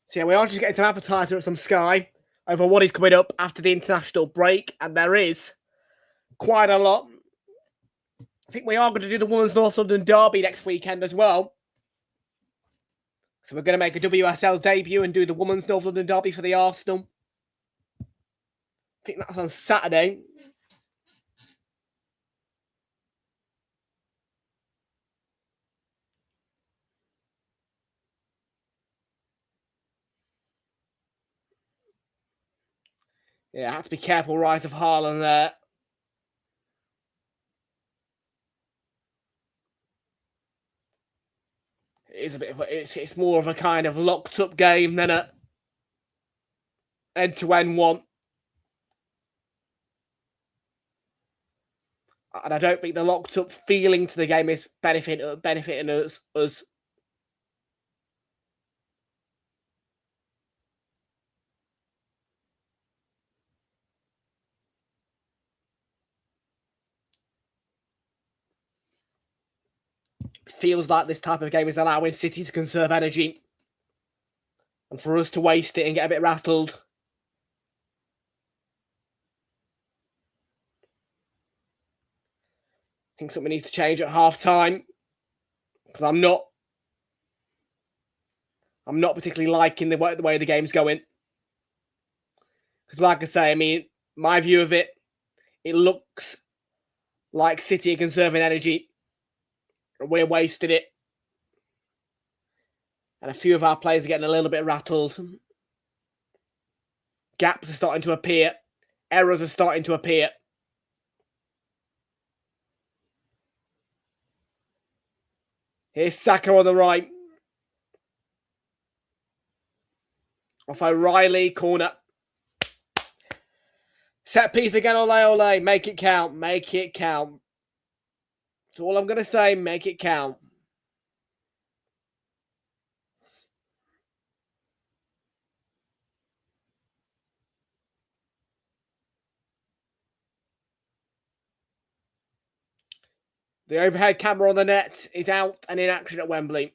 So yeah, we are just getting some appetizer at some Sky over what is coming up after the international break, and there is quite a lot. I think we are going to do the Women's North London Derby next weekend as well. So we're going to make a WSL debut and do the Women's North London Derby for the Arsenal. I think that's on Saturday. Yeah, I have to be careful, Rise of Haaland there. It is a bit of it's more of a kind of locked up game than a end-to-end one. And I don't think the locked up feeling to the game is benefiting us. It feels like this type of game is allowing City to conserve energy and for us to waste it and get a bit rattled. I think something needs to change at half time because I'm not particularly liking the way the game's going. Because like I say, I mean, my view of it, it looks like City are conserving energy. We're wasting it. And a few of our players are getting a little bit rattled. Gaps are starting to appear. Errors are starting to appear. Here's Saka on the right. Off O'Reilly, corner. Set piece again, Ole. Make it count. Make it count. That's all I'm going to say. Make it count. The overhead camera on the net is out and in action at Wembley.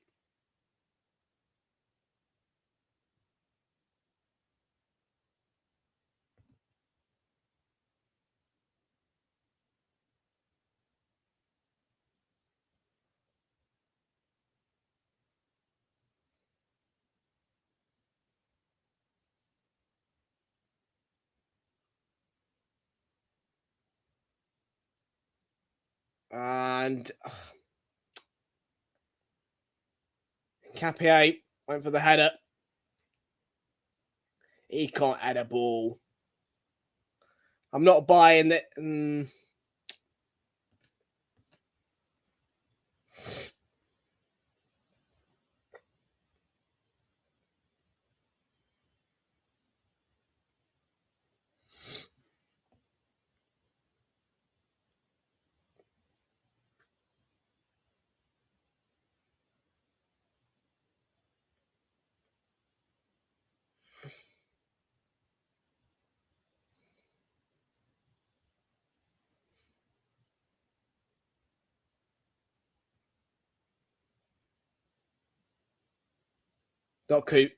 And Capier went for the header. He can't head a ball. I'm not buying that. Doku.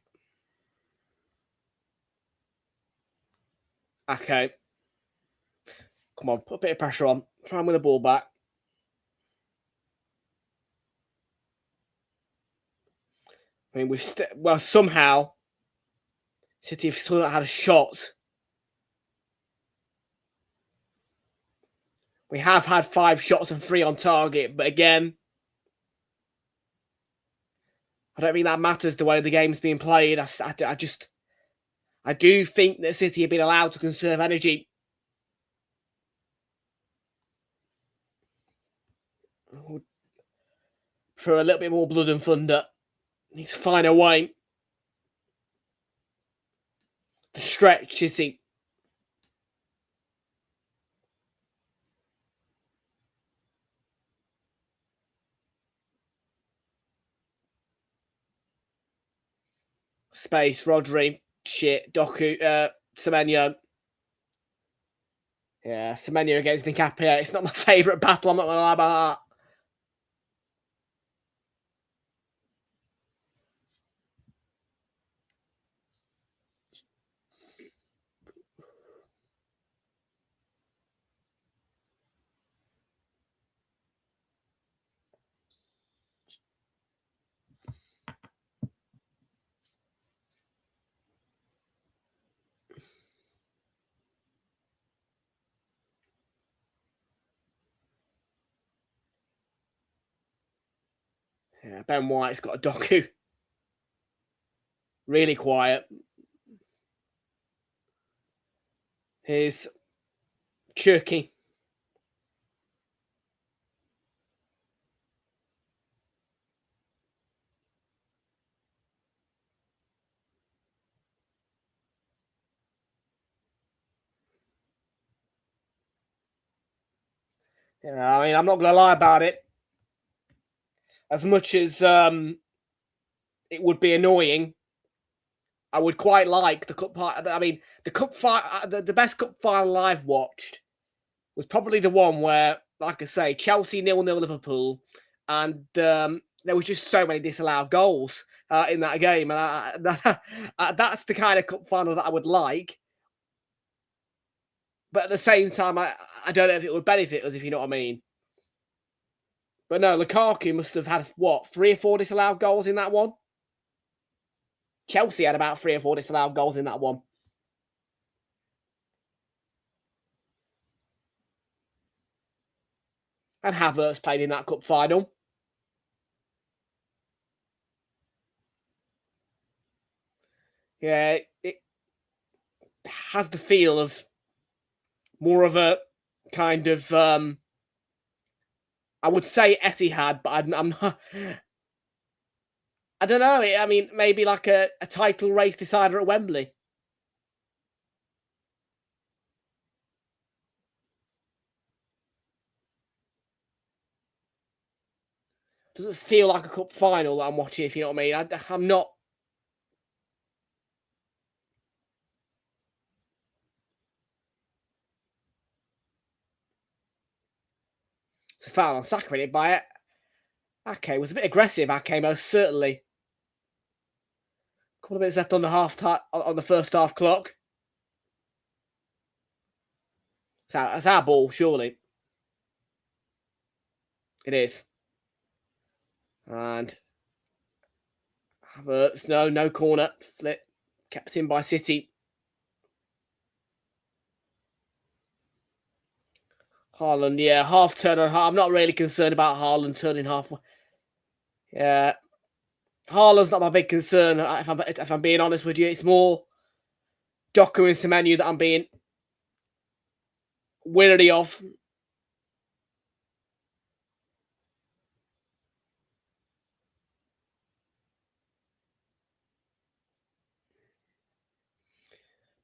Okay. Come on, put a bit of pressure on. Try and win the ball back. I mean, somehow City have still not had a shot. We have had 5 shots and 3 on target, but again, I don't think that matters the way the game's being played. I do think that City have been allowed to conserve energy. For a little bit more blood and thunder. Need to find a way to stretch City. Space, Rodri, shit, Doku, Semenyo. Yeah, Semenyo against Nkapia. It's not my favourite battle, I'm not going to lie about that. Yeah, Ben White's got a Doku. Really quiet. Here's Cherky. Yeah, I mean, I'm not going to lie about it. As much as it would be annoying, I would quite like the cup. I mean, the cup the best cup final I've watched was probably the one where, like I say, Chelsea 0-0 Liverpool, and there was just so many disallowed goals in that game, and that's the kind of cup final that I would like. But at the same time, I don't know if it would benefit us, if you know what I mean. But no, Lukaku must have had, what, 3 or 4 disallowed goals in that one? Chelsea had about 3 or 4 disallowed goals in that one. And Havertz played in that cup final. Yeah, it has the feel of more of a kind of, I would say Etihad, but I'm not. I don't know. I mean, maybe like a title race decider at Wembley. Doesn't feel like a cup final that I'm watching, if you know what I mean. I'm not. It's a foul on Saka in it by it. Ake was a bit aggressive. Ake most certainly. Couple of minutes left on the first half clock. That's our ball, surely. It is. And Havertz, no corner. Flip. Kept in by City. Haaland, yeah, half turn on. I'm not really concerned about Haaland turning half. Yeah, Haaland's not my big concern. If I'm being honest with you, it's more Doku and Semenyo that I'm being weary of.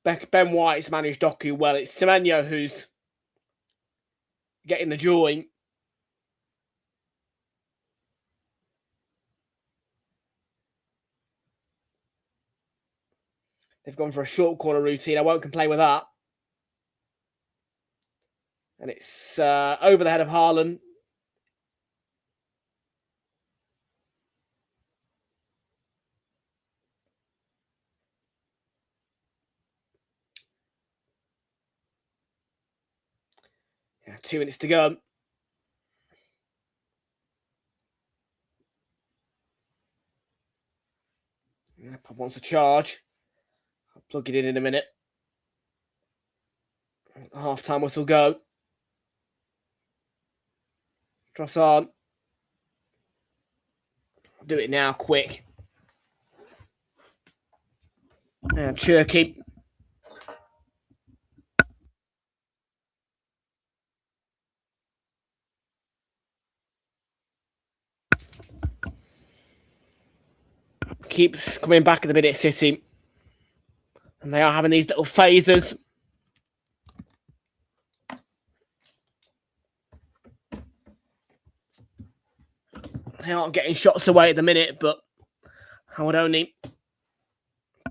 Ben White's managed Doku well. It's Semenyo who's getting the joy. They've gone for a short corner routine. I won't complain with that. And it's over the head of Haaland. Yeah, 2 minutes to go. Pop wants to charge. I'll plug it in a minute. Half-time whistle go. Trossard. Do it now, quick. And Cherky. Keeps coming back at the minute, City. And they are having these little phases. They aren't getting shots away at the minute, but I would only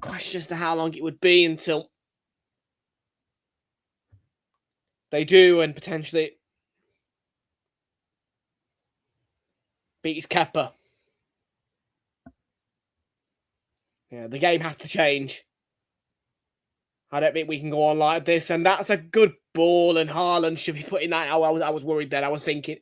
question as to how long it would be until they do and potentially beats Kepa. Yeah, the game has to change. I don't think we can go on like this, and that's a good ball, and Haaland should be putting that out. I was worried then. I was thinking.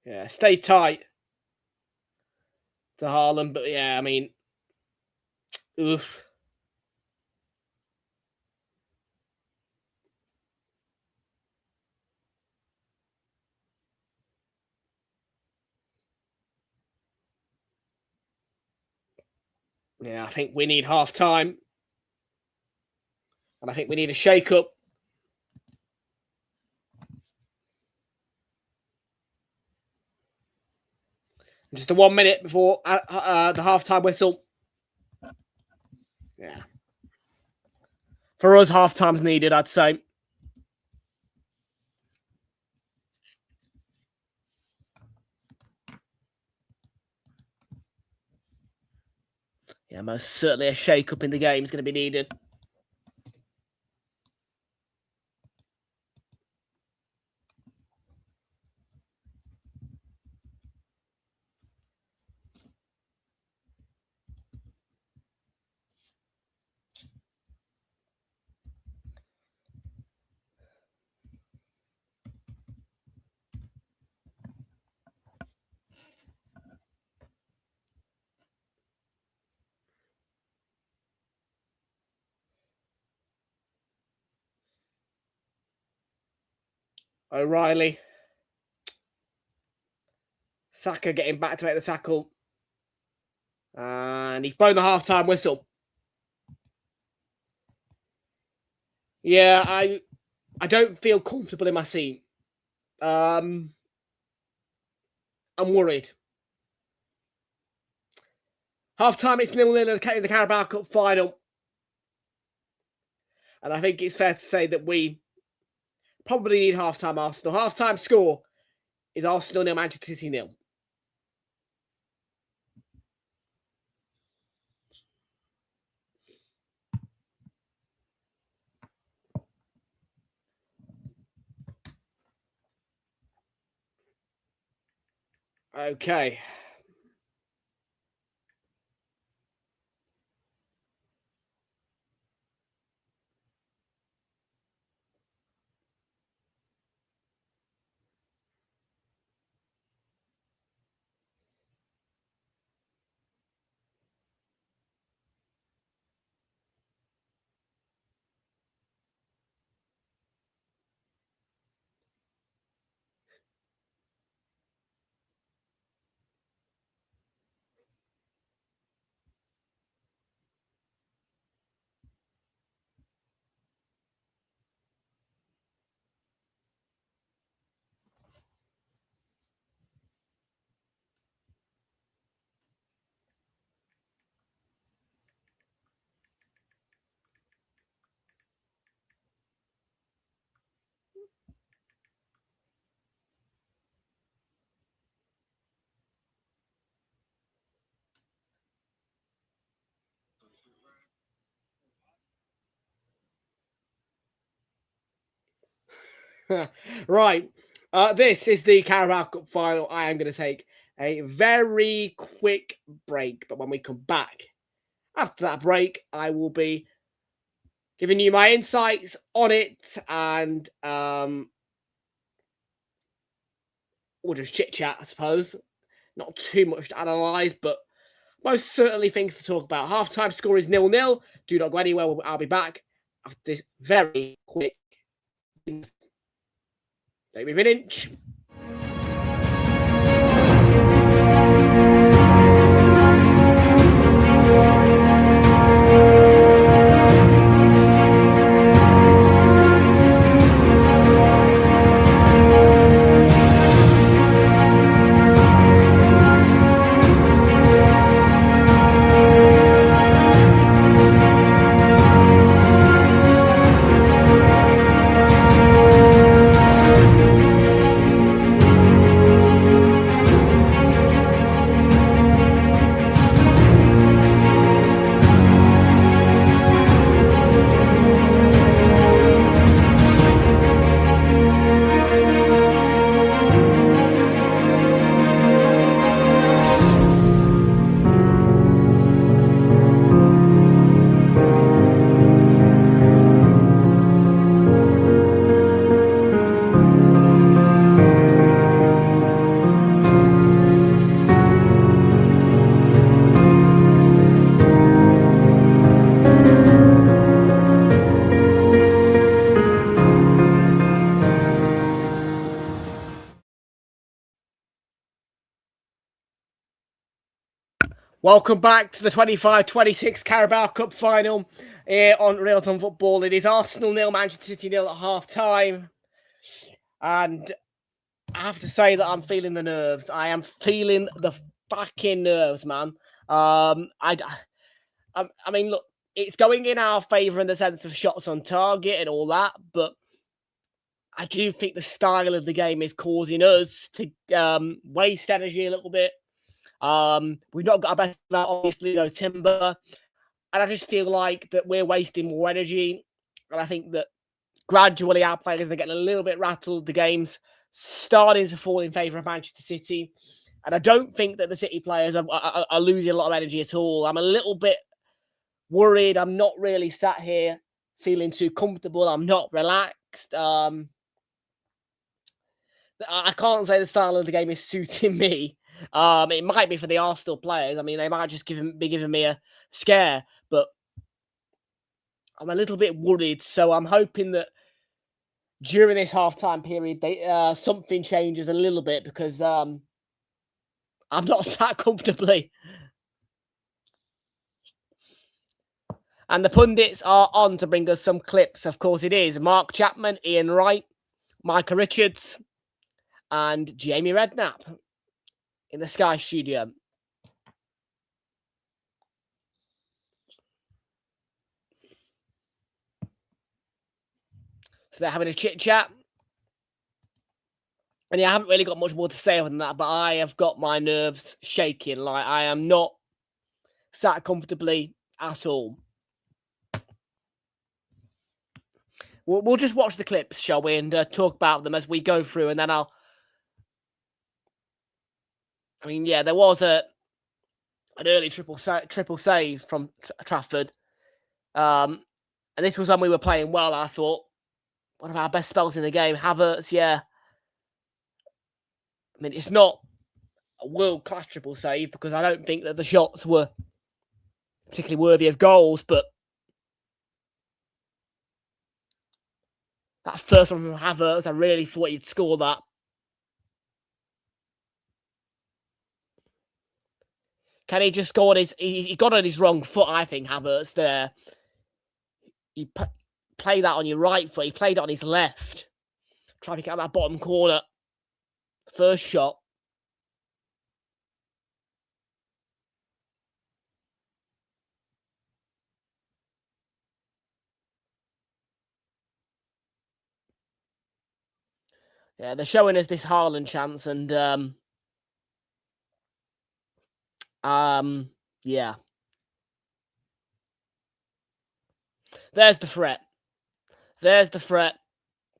Yeah, stay tight. to Haaland. But yeah, I mean, oof. Yeah, I think we need half time. And I think we need a shake-up. Just a 1 minute before the half-time whistle. Yeah. For us, half-time's needed, I'd say. Yeah, most certainly a shake-up in the game is going to be needed. O'Reilly. Saka getting back to make the tackle. And he's blown the half-time whistle. Yeah, I don't feel comfortable in my seat. I'm worried. Half-time, it's 0-0 in the Carabao Cup Final. And I think it's fair to say that we probably need half-time Arsenal. Half-time score is Arsenal 0, Manchester City 0. Okay. Right. This is the Carabao Cup Final. I am going to take a very quick break. But when we come back, after that break, I will be giving you my insights on it. And we'll just chit-chat, I suppose. Not too much to analyse, but most certainly things to talk about. Half-time score is 0-0. Do not go anywhere. I'll be back after this very quick. Don't move an inch. Welcome back to the 25-26 Carabao Cup Final here on Realltom Football. It is Arsenal 0, Manchester City 0 at half-time. And I have to say that I'm feeling the nerves. I am feeling the fucking nerves, man. I mean, look, it's going in our favour in the sense of shots on target and all that, but I do think the style of the game is causing us to waste energy a little bit. We've not got our best man, obviously, Timber. And I just feel like that we're wasting more energy. And I think that gradually our players are getting a little bit rattled. The game's starting to fall in favour of Manchester City. And I don't think that the City players are losing a lot of energy at all. I'm a little bit worried. I'm not really sat here feeling too comfortable. I'm not relaxed. I can't say the style of the game is suiting me. It might be for the Arsenal players. I mean, they might just be giving me a scare, but I'm a little bit worried. So I'm hoping that during this half-time period, something changes a little bit because I'm not sat comfortably. And the pundits are on to bring us some clips. Of course, it is Mark Chapman, Ian Wright, Micah Richards, and Jamie Redknapp in the Sky studio. So they're having a chit-chat. And yeah, I haven't really got much more to say other than that, but I have got my nerves shaking. Like, I am not sat comfortably at all. We'll just watch the clips, shall we, and talk about them as we go through, and then I mean, yeah, there was an early triple save from Trafford. And this was when we were playing well, I thought. One of our best spells in the game. Havertz, yeah. I mean, it's not a world-class triple save because I don't think that the shots were particularly worthy of goals, but that first one from Havertz, I really thought he'd score that. Can he just go on he got on his wrong foot, I think, Havertz there. He played that on your right foot. He played it on his left. Trying to get out that bottom corner. First shot. Yeah, they're showing us this Haaland chance, and yeah. There's the threat. There's the threat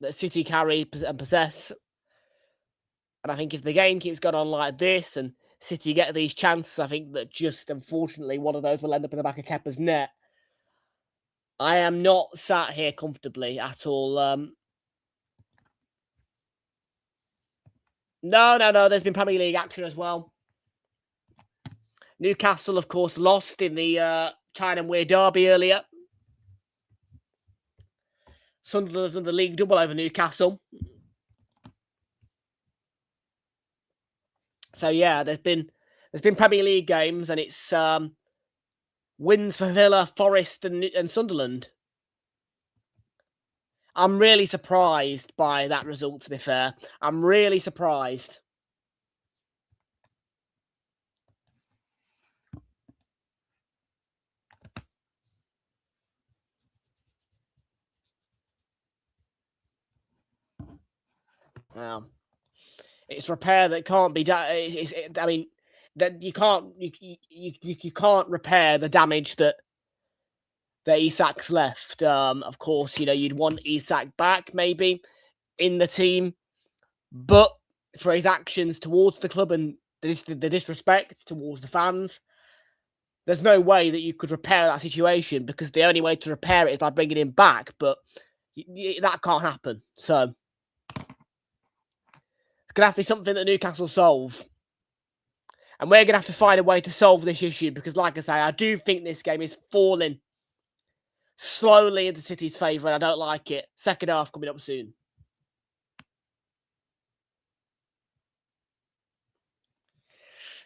that City carry and possess. And I think if the game keeps going on like this and City get these chances, I think that just, unfortunately, one of those will end up in the back of Kepa's net. I am not sat here comfortably at all. No. There's been Premier League action as well. Newcastle, of course, lost in the China and Weir derby earlier. Sunderland have done the league double over Newcastle. So yeah, there's been Premier League games, and it's wins for Villa, Forest, and Sunderland. I'm really surprised by that result, to be fair. I'm really surprised. Well, it's repair that can't be done. I mean, that you can't repair the damage that Isak's left. Of course, you'd want Isak back maybe in the team, but for his actions towards the club and the disrespect towards the fans, there's no way that you could repair that situation, because the only way to repair it is by bringing him back. But that can't happen. So it's going to have to be something that Newcastle solve. And we're going to have to find a way to solve this issue, because, like I say, I do think this game is falling slowly into City's favour, and I don't like it. Second half coming up soon.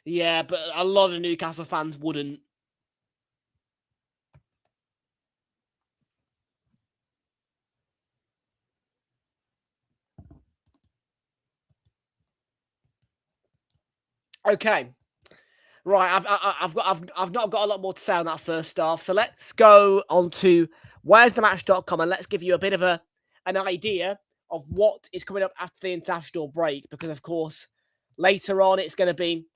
Yeah, but a lot of Newcastle fans wouldn't. Okay, right. I've not got a lot more to say on that first half. So let's go on to where'sthematch.com and let's give you a bit of an idea of what is coming up after the international break. Because of course, later on it's going to be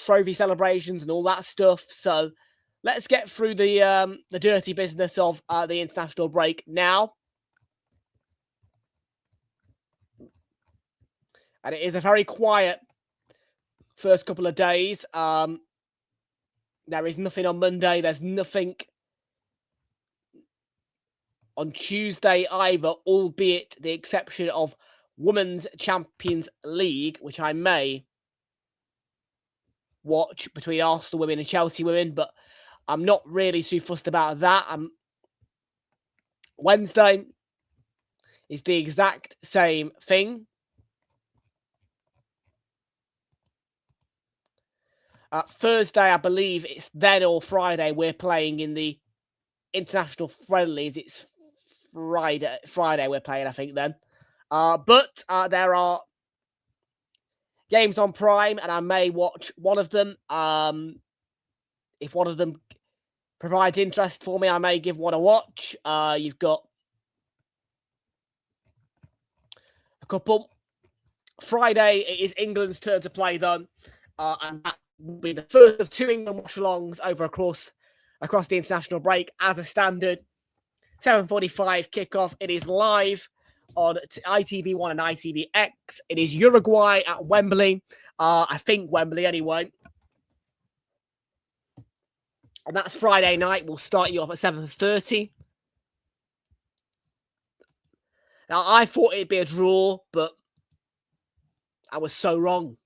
trophy celebrations and all that stuff. So let's get through the dirty business of the international break now. And it is a very quiet first couple of days. There is nothing on Monday. There's nothing on Tuesday either, albeit the exception of Women's Champions League, which I may watch between Arsenal women and Chelsea women, but I'm not really too fussed about that. Wednesday is the exact same thing. Thursday, I believe it's then or Friday, we're playing in the international friendlies. It's Friday we're playing, I think, then. But there are games on Prime, and I may watch one of them. If one of them provides interest for me, I may give one a watch. You've got a couple. Friday, it is England's turn to play, though. And that will be the first of 2 England watch-alongs over across the international break as a standard. 7:45 kickoff. It is live on ITV1 and ITVX. It is Uruguay at Wembley. I think Wembley anyway. And that's Friday night. We'll start you off at 7:30. Now, I thought it'd be a draw, but I was so wrong.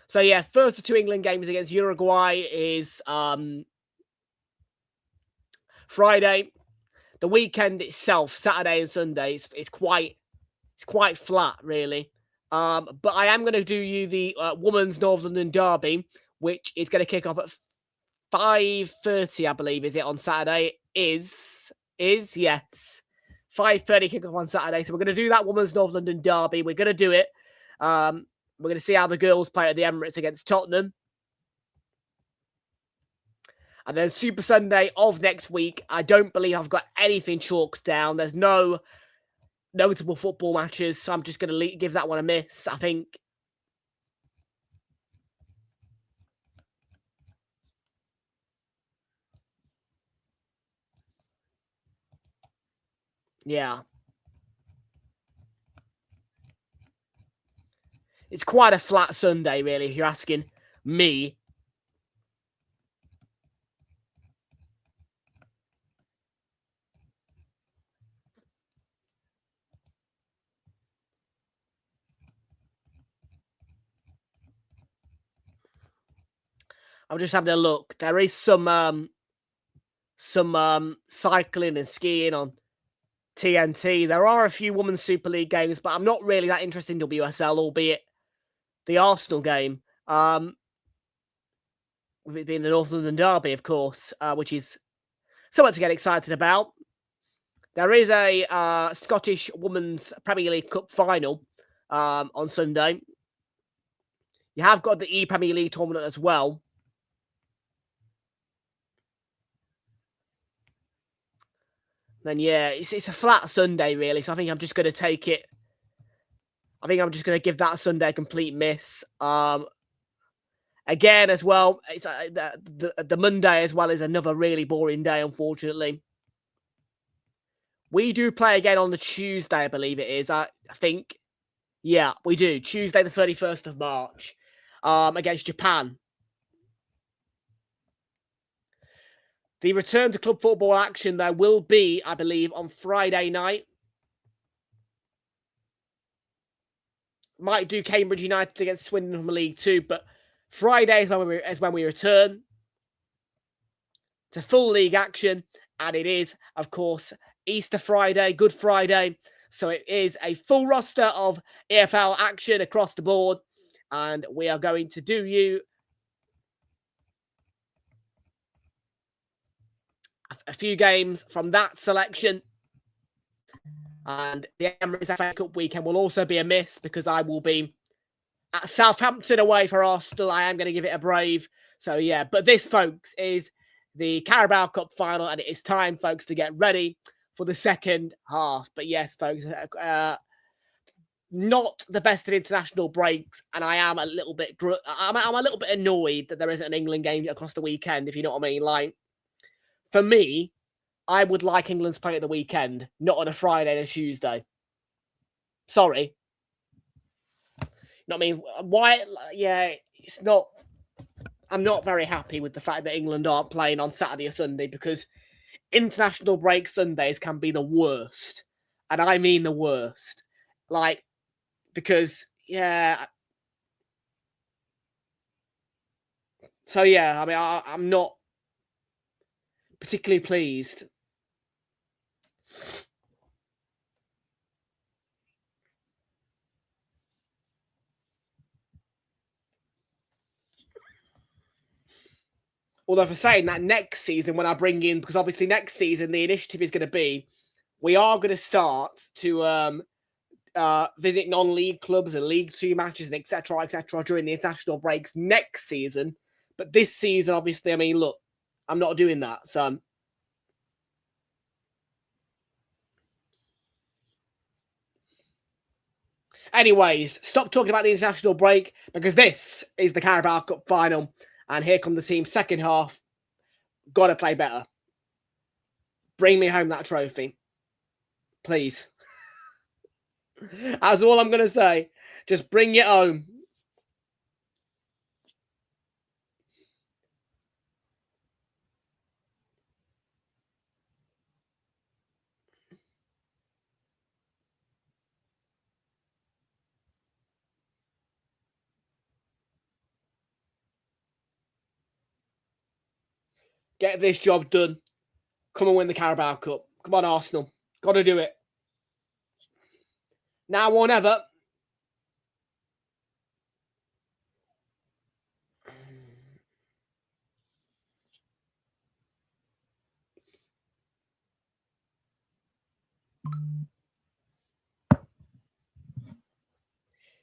So, yeah, first of 2 England games against Uruguay is Friday. The weekend itself, Saturday and Sunday, it's quite flat, really. But I am going to do you the Women's North London Derby, which is going to kick off at 5:30, I believe, is it, on Saturday? Yes. 5:30 kickoff on Saturday. So we're going to do that Women's North London Derby. We're going to do it. We're going to see how the girls play at the Emirates against Tottenham. And then Super Sunday of next week, I don't believe I've got anything chalked down. There's no notable football matches, so I'm just going to give that one a miss, I think. Yeah. It's quite a flat Sunday, really, if you're asking me. I'm just having a look. There is some cycling and skiing on TNT. There are a few Women's Super League games, but I'm not really that interested in WSL, albeit the Arsenal game. With it being the North London Derby, of course, which is somewhat to get excited about. There is a Scottish Women's Premier League Cup Final on Sunday. You have got the E-Premier League tournament as well. Then, yeah, it's a flat Sunday, really. So I think I'm just going to take it. I think I'm just going to give that Sunday a complete miss. Again, as well, it's the Monday as well is another really boring day, unfortunately. We do play again on the Tuesday, I believe it is. I think. Yeah, we do. Tuesday, the 31st of March, against Japan. The return to club football action, there will be, I believe, on Friday night. Might do Cambridge United against Swindon from League 2, but Friday is when we return to full league action. And it is, of course, Easter Friday, Good Friday. So it is a full roster of EFL action across the board. and we are going to do you a few games from that selection. And the Emirates FA Cup weekend will also be a miss because I will be at Southampton away for Arsenal. I am going to give it a brave. So, yeah. But this, folks, is the Carabao Cup final, and it is time, folks, to get ready for the second half. But, yes, folks, not the best of international breaks, and I am a little bit I'm a little bit annoyed that there isn't an England game across the weekend, if you know what I mean. Like, for me, I would like England to play at the weekend, not on a Friday and a Tuesday. Sorry. You know what I mean? Why? Yeah, it's not. I'm not very happy with the fact that England aren't playing on Saturday or Sunday, because international break Sundays can be the worst. And I mean the worst. Like, because, yeah. So, yeah, I mean, I'm not particularly pleased. Although for saying that, next season when I bring in, because obviously next season the initiative is going to be, we are going to start to visit non-league clubs and League Two matches and etc. during the international breaks next season. But this season, obviously, I mean, look, I'm not doing that. So, anyways, stop talking about the international break, because this is the Carabao Cup final, and here come the team second half. Got to play better. Bring me home that trophy, please. That's all I'm going to say. Just bring it home. Get this job done. Come and win the Carabao Cup. Come on, Arsenal. Got to do it. Now or never.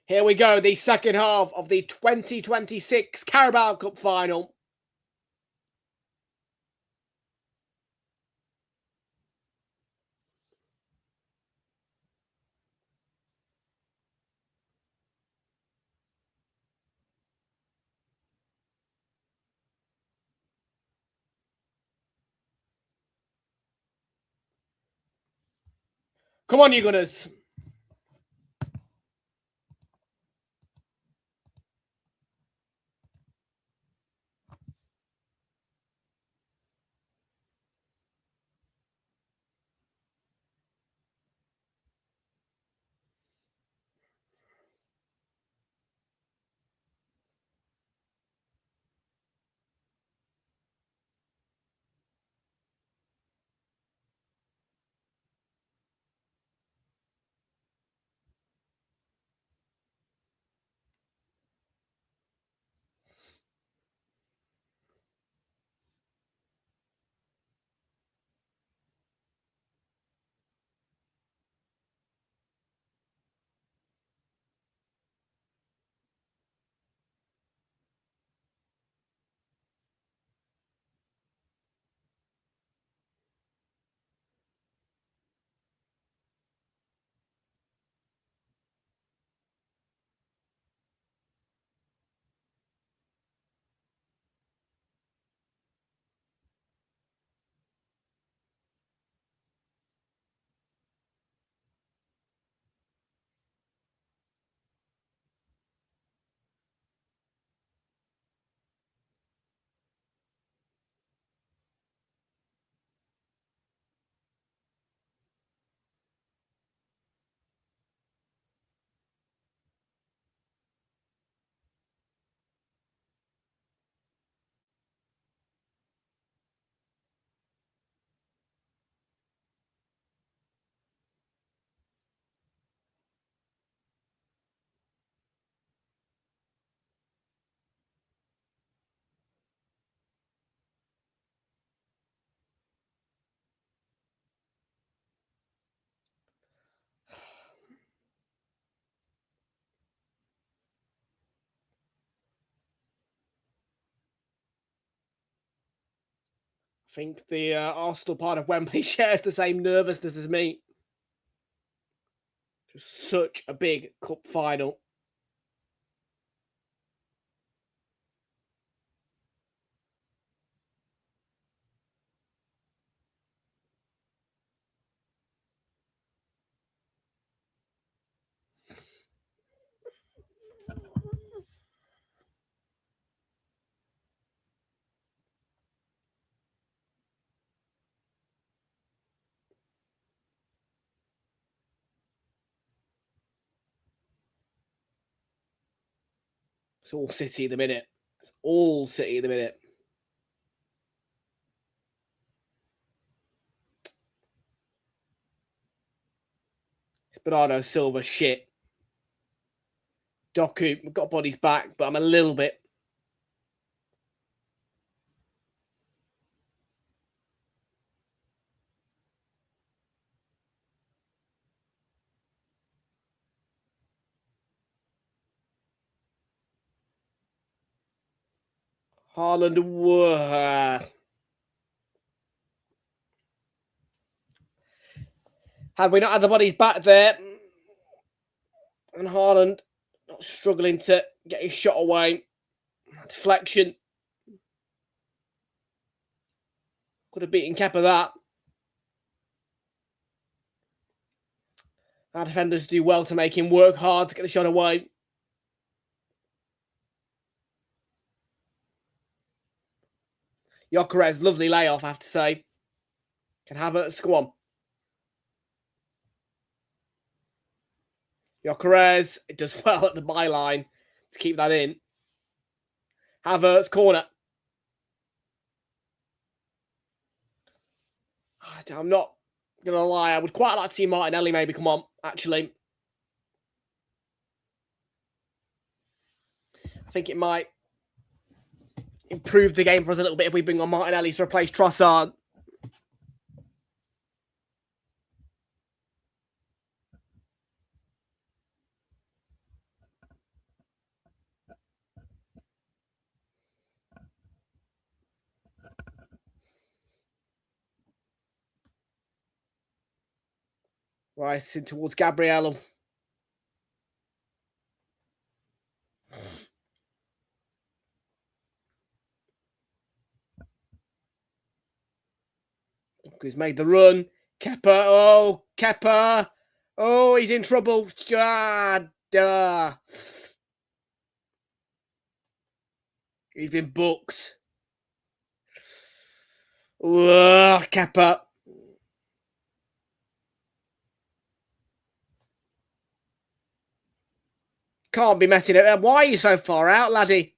Here we go, the second half of the 2026 Carabao Cup final. Come on, you Gunners. I think the Arsenal part of Wembley shares the same nervousness as me. Just such a big cup final. It's all City at the minute. It's all City at the minute. It's Bernardo Silva shit. Doku got bodies back, but I'm a little bit. Haaland. Had we not had the bodies back there, and Haaland not struggling to get his shot away, deflection. Could have beaten Kepa that. Our defenders do well to make him work hard to get the shot away. Gyökeres, lovely layoff, I have to say. Can Havertz go on? Gyökeres, it does well at the byline to keep that in. Havertz, corner. I'm not going to lie. I would quite like to see Martinelli maybe come on, actually. I think it might improve the game for us a little bit if we bring on Martinelli to replace Trossard. Rising towards Gabriel. Who's made the run? Kepa. Oh, Kepa. Oh, he's in trouble. He's been booked. Kepa. Can't be messing it. Why are you so far out, laddie?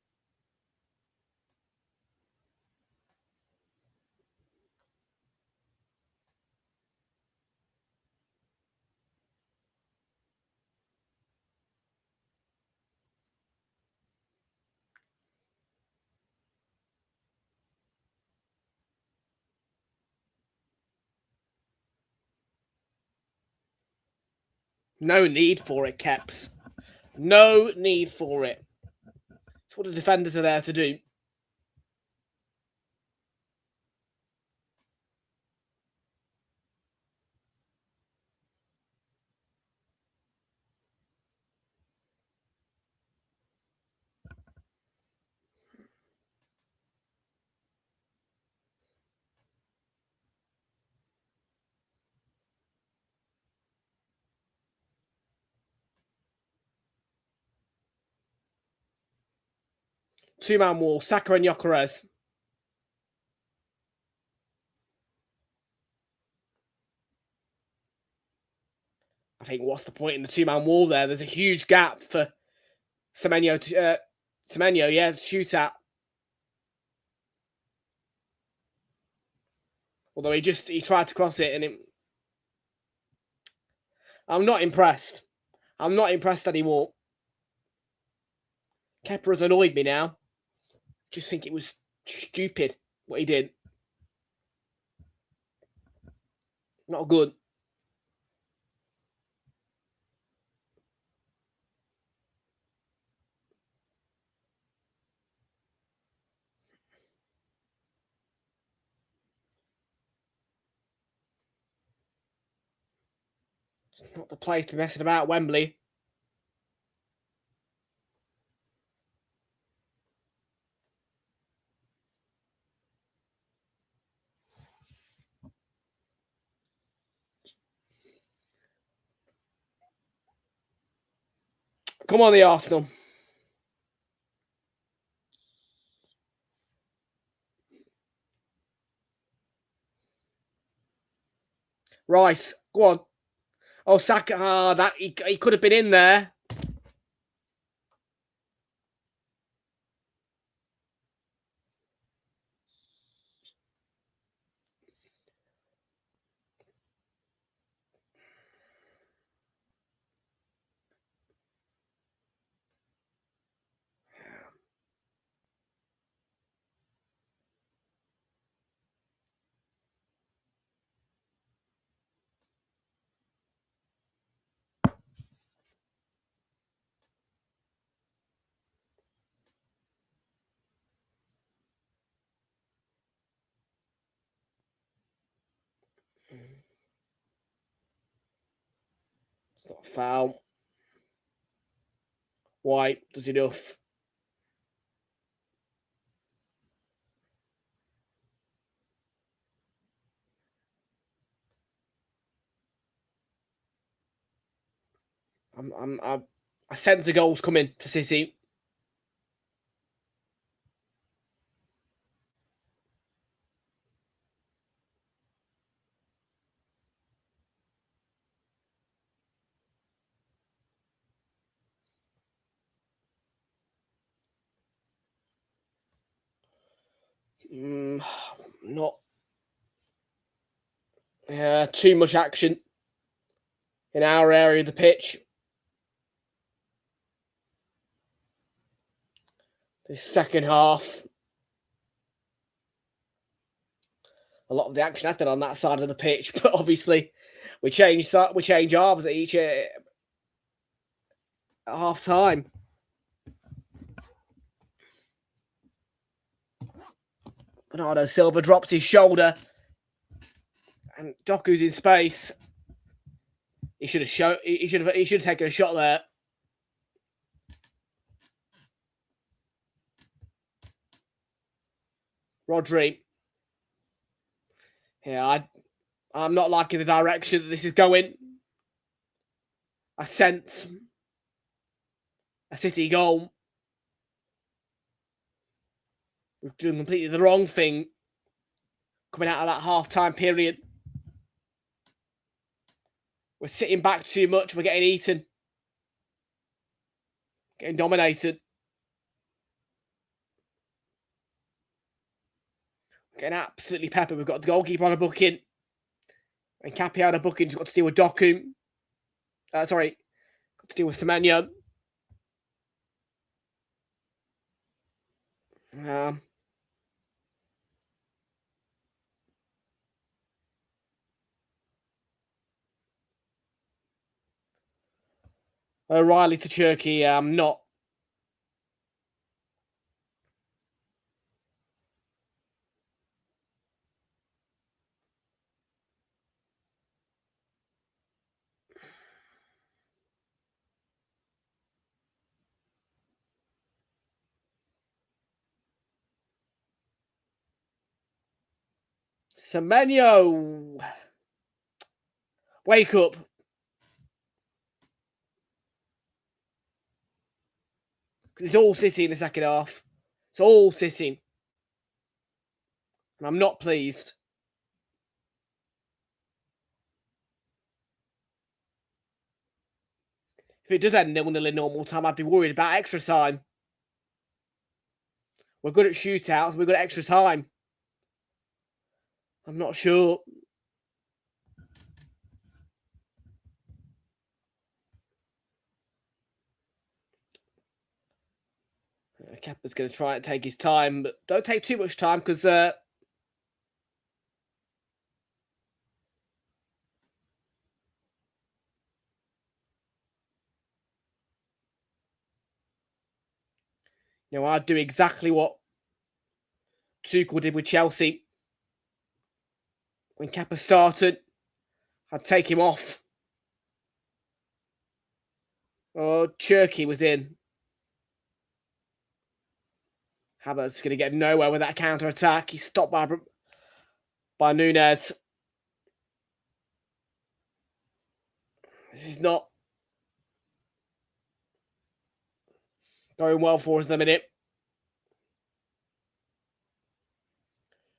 No need for it, Keps. No need for it. It's what the defenders are there to do. Two-man wall, Saka and Gyökeres. I think what's the point in the two-man wall there? There's a huge gap for Semenyo to shoot at. Although he tried to cross it and I'm not impressed. I'm not impressed anymore. Kepa has annoyed me now. Just think it was stupid what he did. Not good. Not the place to be messing about Wembley. Come on, the Arsenal. Rice, go on. Oh, Saka, that he could have been in there. It's not a foul. White does enough. I sense the goals coming for City. Not too much action in our area of the pitch. The second half, a lot of the action happened on that side of the pitch, but obviously we change arms at each at half time. Bernardo Silva drops his shoulder, and Doku's in space. He should have taken a shot there. Rodri. Yeah, I'm not liking the direction that this is going. I sense a City goal. We've done completely the wrong thing coming out of that half-time period. We're sitting back too much. We're getting eaten. Getting dominated. Getting absolutely peppered. We've got the goalkeeper on a booking. And Cappy on a booking. He's got to deal with Doku. Got to deal with Semenyo. O'Reilly to Turkey. Not. Semenyo. Wake up. It's all City in the second half. It's all City. And I'm not pleased. If it does end 0-0 in normal time, I'd be worried about extra time. We're good at shootouts. We're good at extra time. I'm not sure. Kepa's going to try and take his time, but don't take too much time because I'd do exactly what Tuchel did with Chelsea. When Kepa started, I'd take him off. Oh, Cherky was in. Havertz going to get nowhere with that counter-attack. He's stopped by Nunez. This is not going well for us in a minute.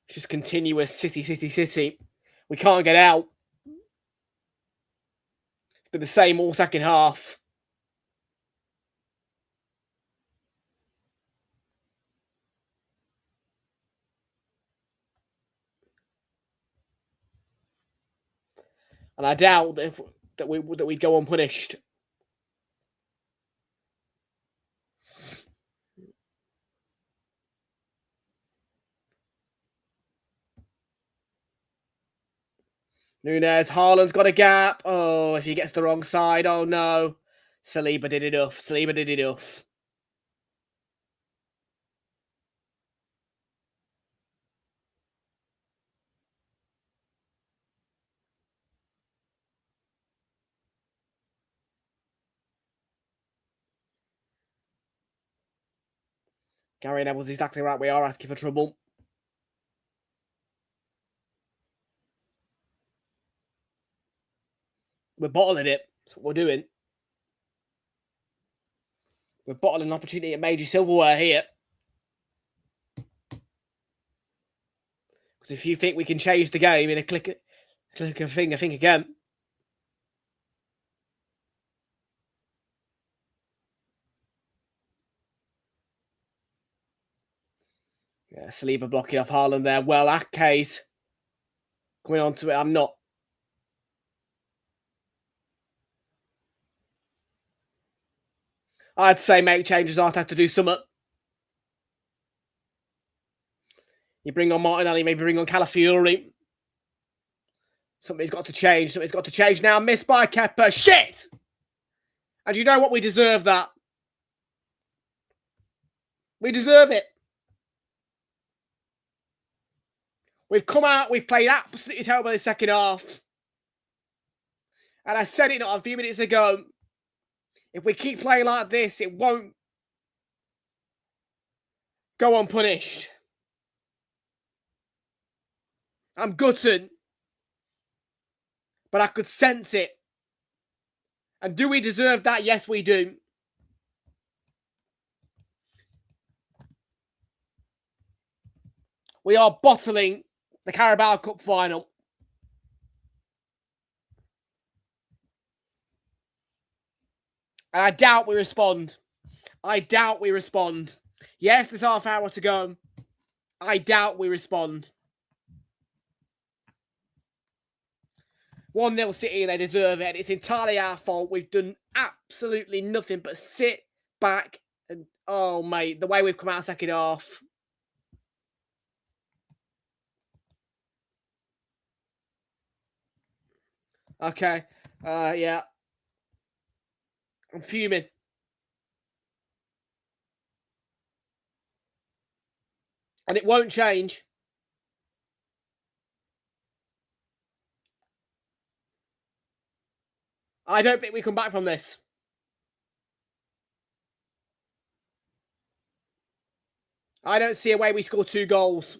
It's just continuous City. We can't get out. It's been the same all second half. And I doubt that we'd go unpunished. Nunez, Haaland's got a gap. Oh, if he gets the wrong side, oh no. Saliba did enough. Gary Neville's exactly right. We are asking for trouble. We're bottling it. That's what we're doing. We're bottling an opportunity at major silverware here. Because if you think we can change the game in a click of finger, think again. Yeah, Saliba blocking up Haaland there. Well, Ake's coming on to it. I'm not. I'd say make changes. I'd have to do something. You bring on Martinelli, maybe bring on Calafiori. Something's got to change. Now. Missed by Kepa. Shit! And you know what? We deserve that. We deserve it. We've come out. We've played absolutely terrible in the second half. And I said it not a few minutes ago. If we keep playing like this, it won't go unpunished. I'm gutted. But I could sense it. And do we deserve that? Yes, we do. We are bottling the Carabao Cup Final. And I doubt we respond. Yes, there's half hour to go. I doubt we respond. 1-0 City, they deserve it. And it's entirely our fault. We've done absolutely nothing but sit back and, oh, mate, the way we've come out second half. Okay. Yeah. I'm fuming. And it won't change. I don't think we come back from this. I don't see a way we score 2 goals.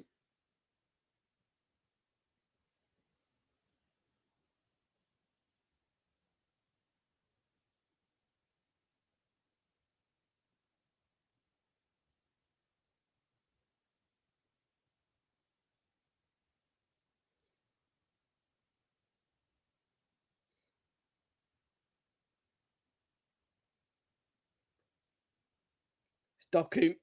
Doku.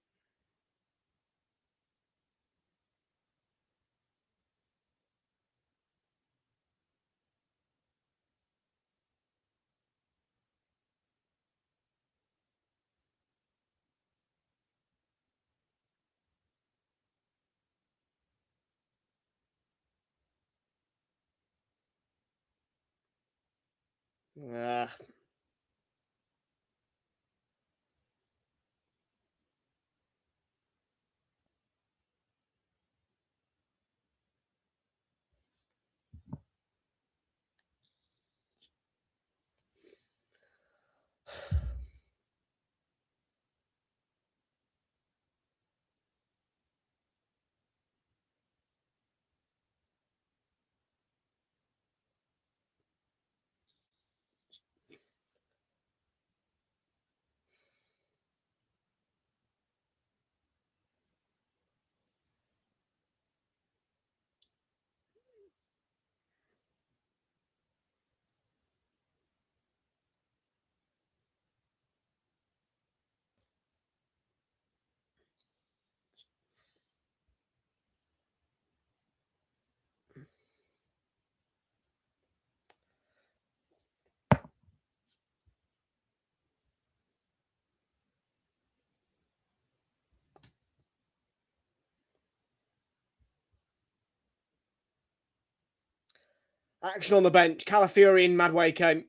Action on the bench. Calafiori and Madway came.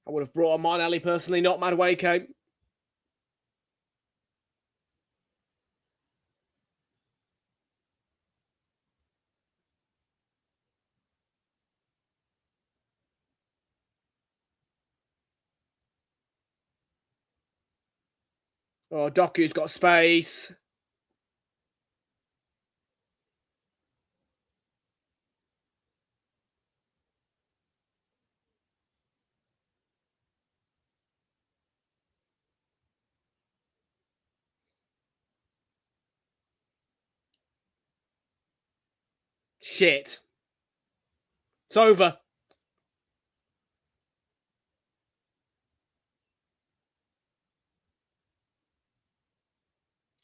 I would have brought on Martinelli personally, not Madway came. Oh, Doku's got space. Shit. It's over.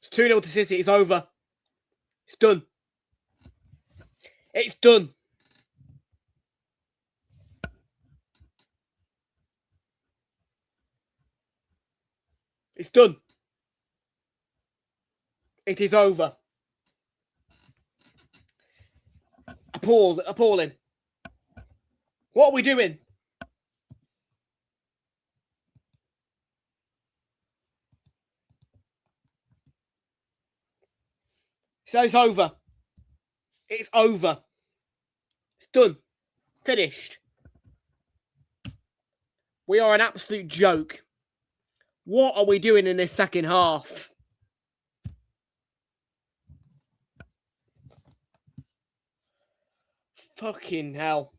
It's 2-0 to City. It's over. It's done. It's done. It's done. It is over. Appalling. What are we doing? So it's over. It's over. It's done. Finished. We are an absolute joke. What are we doing in this second half? Fucking hell.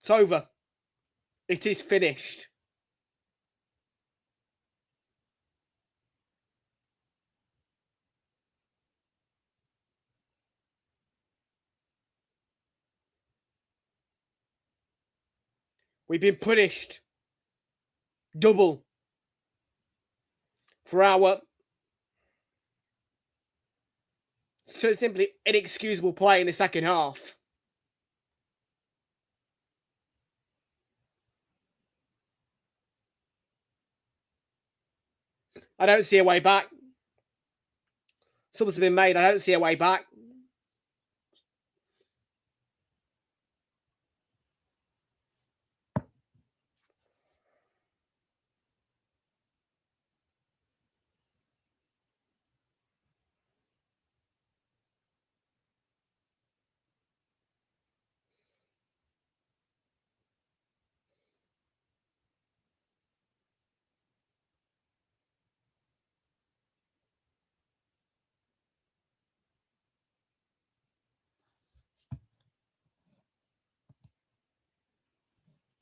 It's over. It is finished. We've been punished. Double. For our so simply inexcusable play in the second half. I don't see a way back. Subs have been made. I don't see a way back.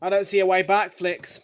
I don't see a way back, Flicks.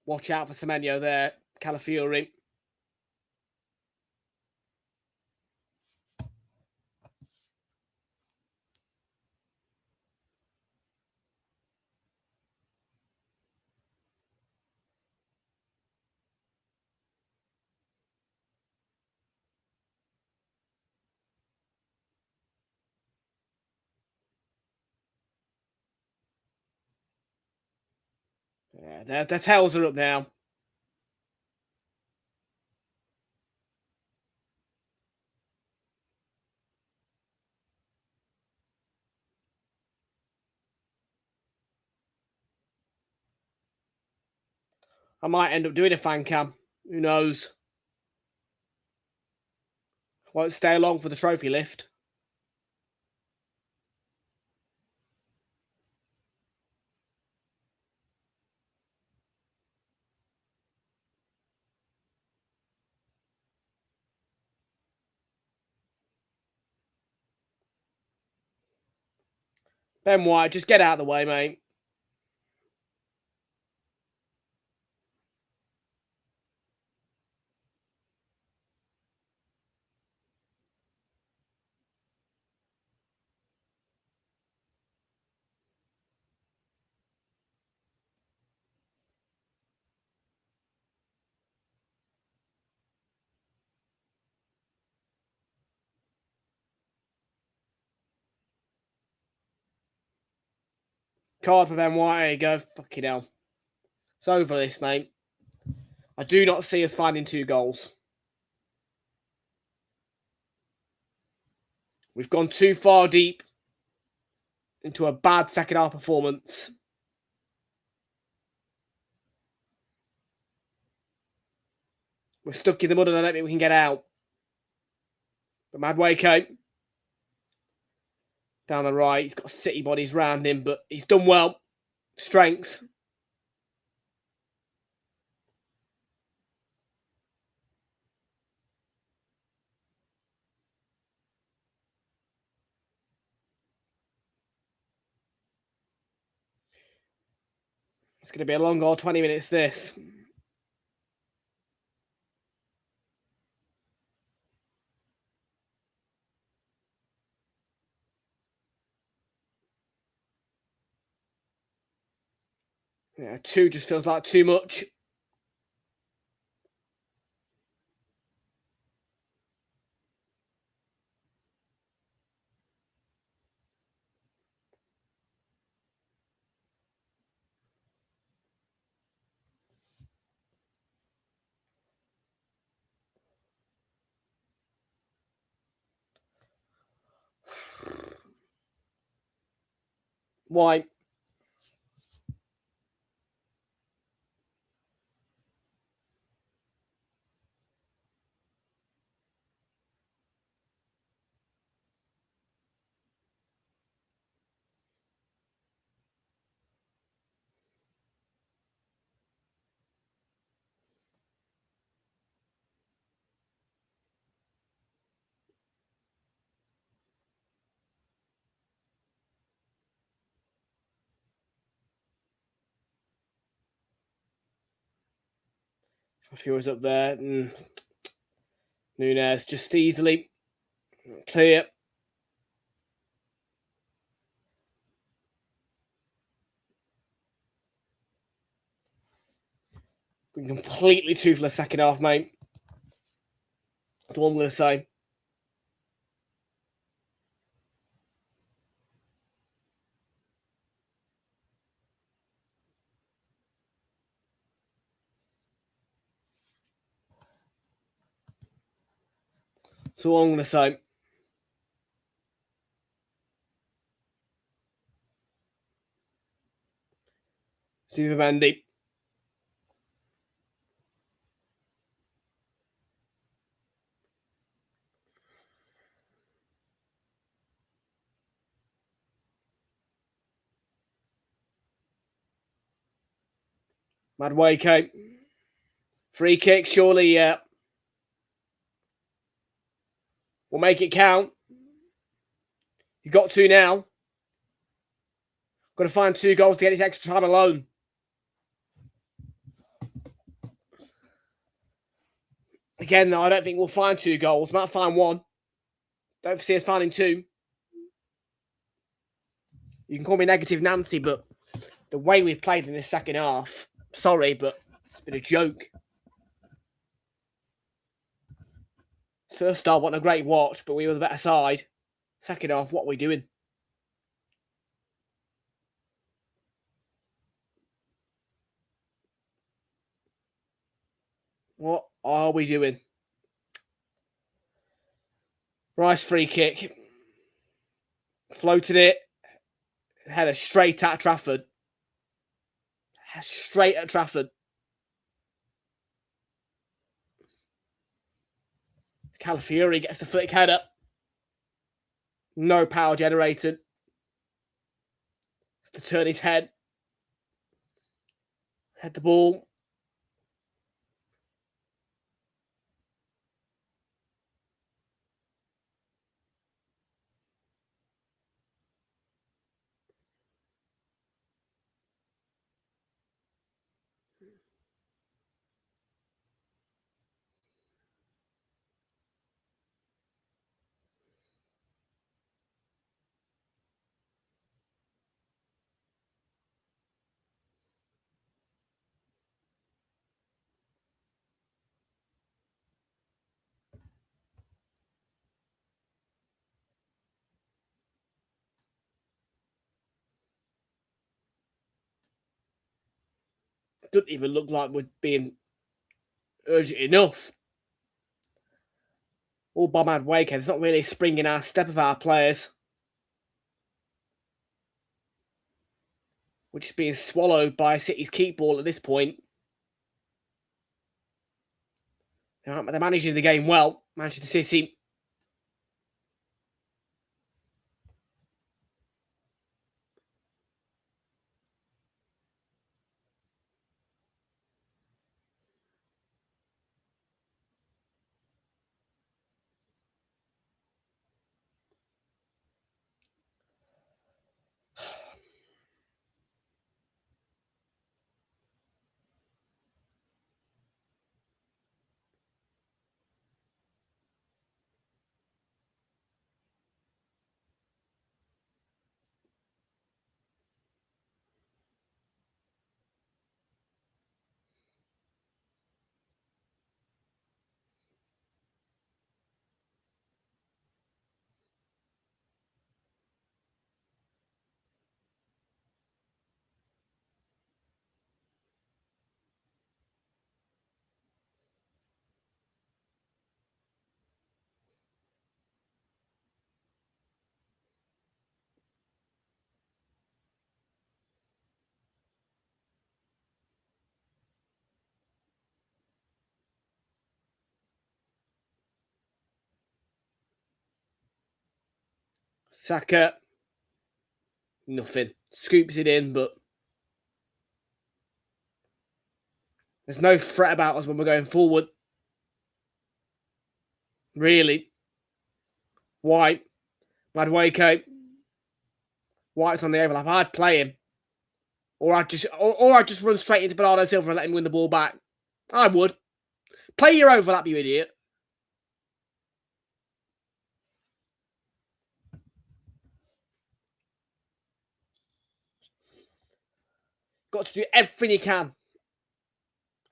Watch out for Semenyo there, Calafiori. Yeah, their tails are up now. I might end up doing a fan cam. Who knows? Won't stay long for the trophy lift. Ben White, just get out of the way, mate. Card for Ben White. There you go. Fucking hell. It's over this, mate. I do not see us finding 2 goals. We've gone too far deep into a bad second half performance. We're stuck in the mud and I don't think we can get out. But Madueke down the right. He's got city bodies round him, but he's done well. Strength. It's going to be a long goal, 20 minutes this. Yeah, 2 just feels like too much. Why? Fury's up there. Nunes just easily clear. Been completely toothless second half, mate. That's all I'm going to say. That's all I'm going to say. Steve Mendy. Madueke. Free kick, surely, yeah. We'll make it count. You got 2 now. Got to find 2 goals to get this extra time alone. Again, though, I don't think we'll find 2 goals. Might find 1. Don't see us finding 2. You can call me negative Nancy, but the way we've played in this second half, sorry, but it's been a joke. First half, wasn't a great watch, but we were the better side. Second half, what are we doing? What are we doing? Rice free kick. Floated it. Header straight at Trafford. Straight at Trafford. Calafiori gets the flick header. No power generated. To turn his head. Head the ball. doesn't even look like we're being urgent enough. All by Madueke. It's not really a spring in our step of our players. We're just being swallowed by City's keep ball at this point. They're managing the game well, Manchester City. Saka, nothing. Scoops it in, but there's no threat about us when we're going forward. Really. White, Madueke. White's on the overlap. I'd play him. Or I'd just run straight into Bernardo Silva and let him win the ball back. I would. Play your overlap, you idiot. Got to do everything you can.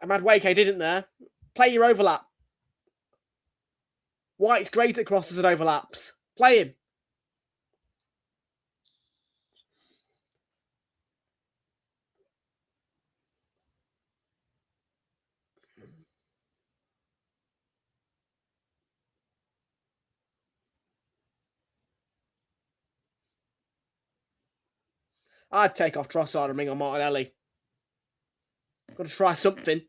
And Madueke didn't there. Play your overlap. White's great at crosses and overlaps. Play him. I'd take off Trossard and bring on Martinelli. Got to try something.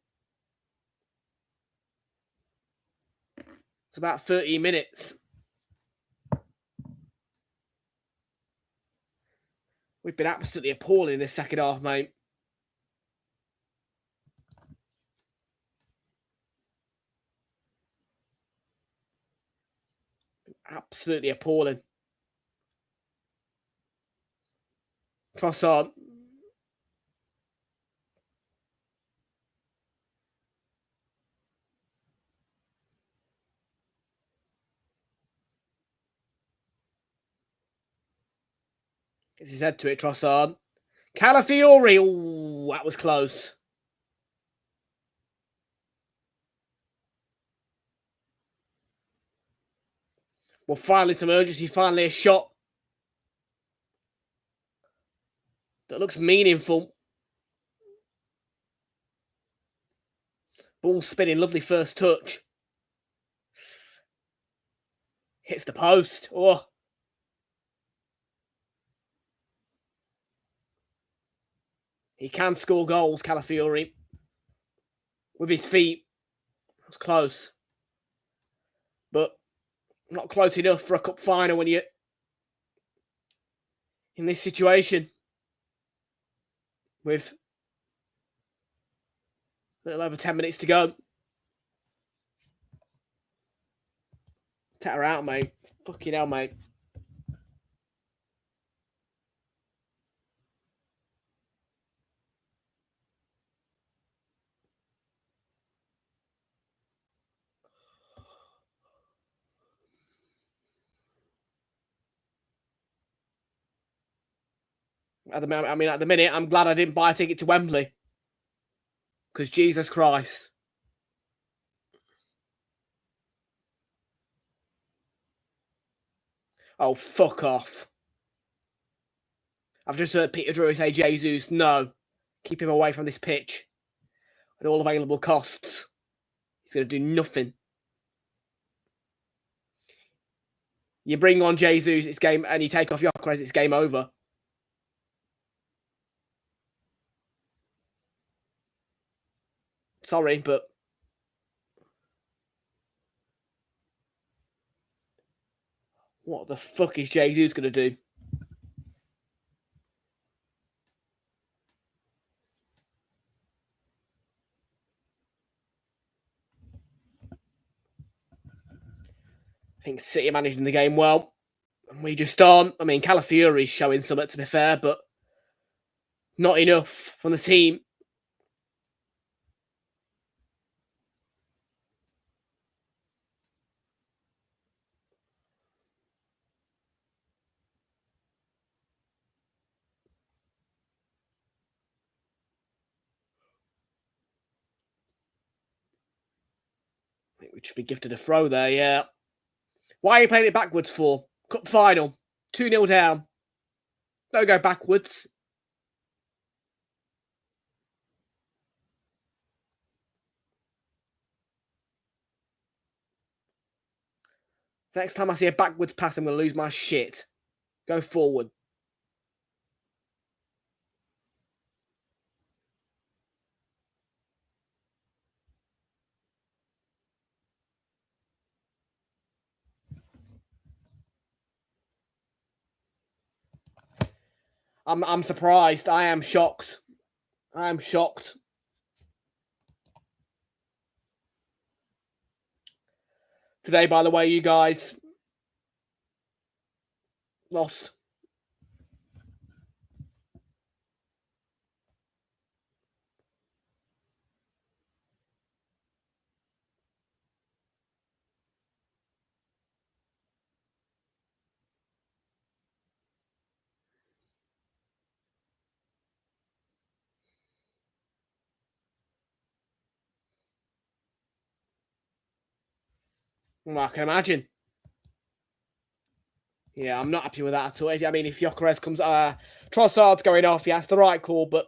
It's about 30 minutes. We've been absolutely appalling in this second half, mate. Absolutely appalling. Trossard. Gets his head to it, Trossard. Calafiori. Oh, that was close. Well, finally some urgency. Finally a shot that looks meaningful. Ball spinning. Lovely first touch. Hits the post. Oh. He can score goals, Calafiori. With his feet. It was close. But not close enough for a cup final when you're in this situation. With a little over 10 minutes to go. Take her out, mate. Fucking hell, mate. At the minute, I'm glad I didn't buy a ticket to Wembley. Because Jesus Christ. Oh, fuck off. I've just heard Peter Drury say, Jesus, no. Keep him away from this pitch. at all available costs. He's going to do nothing. You bring on Jesus, it's game, and you take off Gyökeres, it's game over. Sorry, but what the fuck is Jesus going to do? I think City are managing the game well. And we just aren't. I mean, Calafiori's showing something, to be fair, but not enough from the team. I think we should be gifted a throw there, yeah. Why are you playing it backwards for? Cup final. 2-0 down. Don't go backwards. Next time I see a backwards pass, I'm going to lose my shit. Go forward. I'm surprised. I am shocked. I am shocked. Today, by the way, you guys lost. Well, I can imagine. Yeah, I'm not happy with that at all. I mean, if Gyökeres comes... Trossard's going off, yeah, that's the right call, but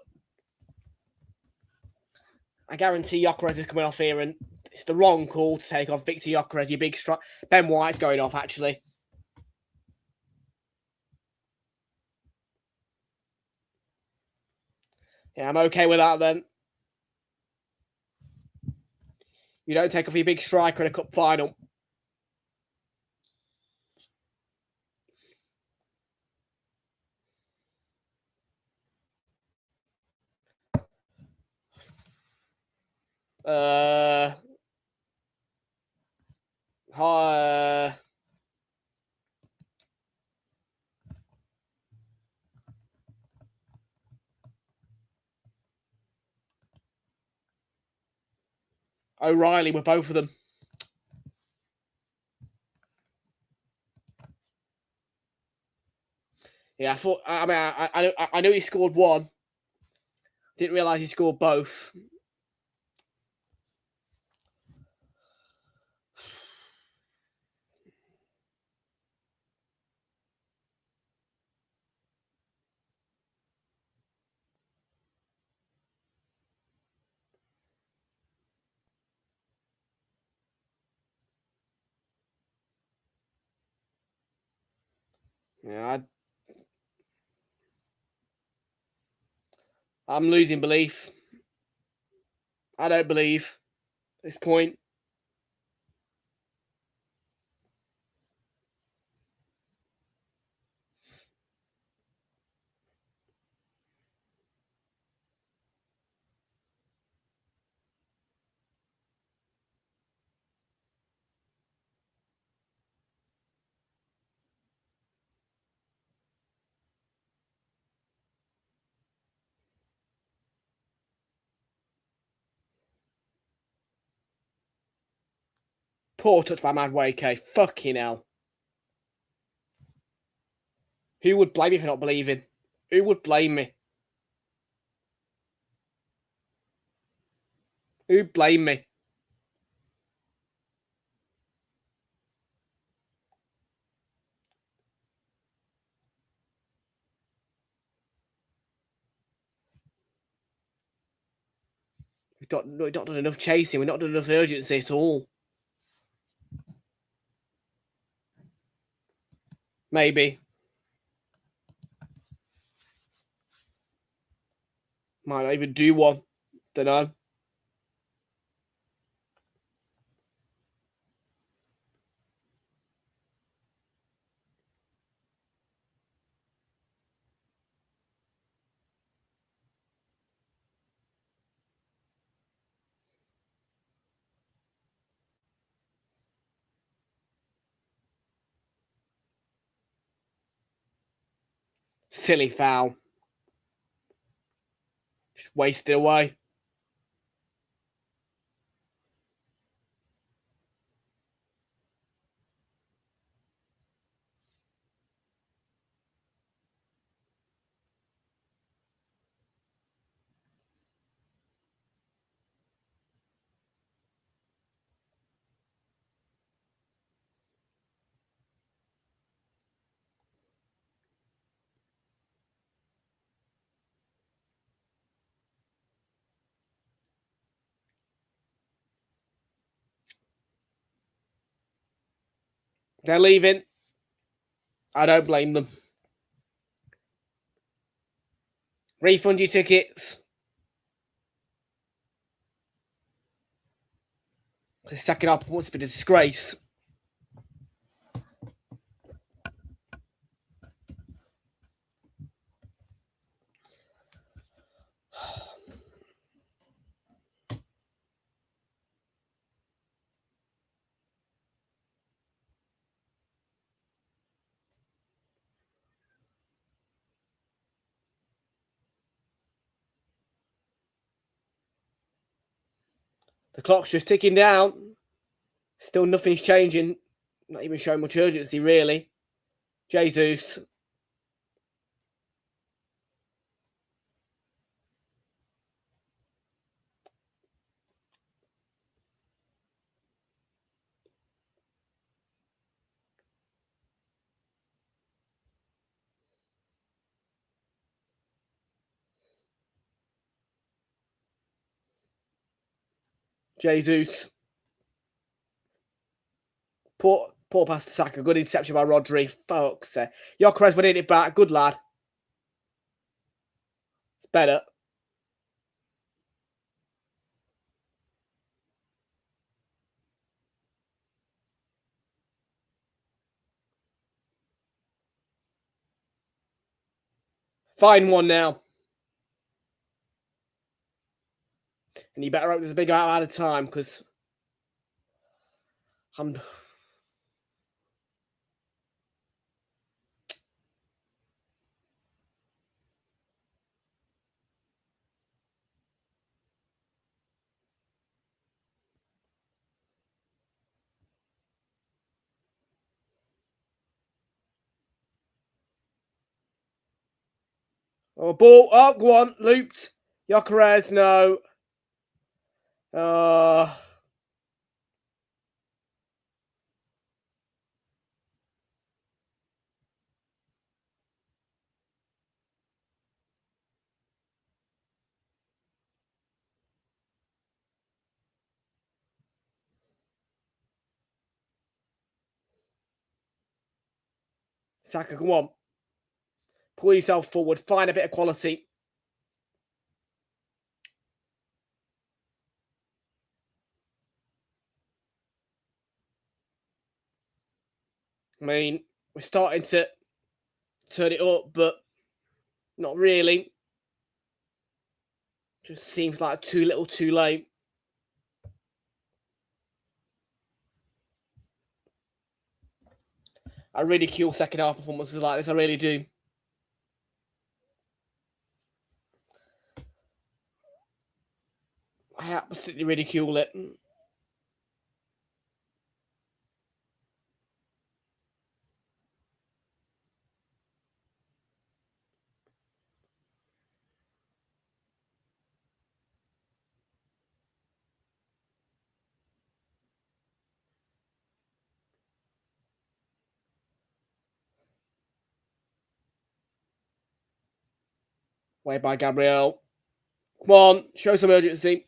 I guarantee Gyökeres is coming off here, and it's the wrong call to take off Victor Gyökeres, your big strike. Ben White's going off, actually. Yeah, I'm okay with that, then. You don't take off your big striker in a cup final. O'Reilly with both of them. Yeah, I thought. I mean, I knew he scored one. Didn't realise he scored both. Yeah, I'm losing belief. I don't believe at this point. Poor touch by Madueke. Fucking hell. Who would blame me for not believing? Who would blame me? Who'd blame me? We've not done enough chasing. We've not done enough urgency at all. Maybe. Might not even do one. Don't know. Silly foul. Just wasted away. They're leaving. I don't blame them. Refund your tickets. The second half must be a disgrace. The clock's just ticking down. Still nothing's changing. Not even showing much urgency, really. Jesus. Jesus. Poor pass to Saka. Good interception by Rodri. Fuck's sake. Gyökeres winning it back. Good lad. It's better. Fine one now. And you better hope there's a big amount of time, because I'm... Oh, ball. Oh, go on. Looped. Gyökeres, no. Saka, come on. Pull yourself forward. Find a bit of quality. I mean, we're starting to turn it up, but not really. Just seems like too little, too late. I ridicule second half performances like this. I really do. I absolutely ridicule it. Way by Gabriel. Come on, show some urgency.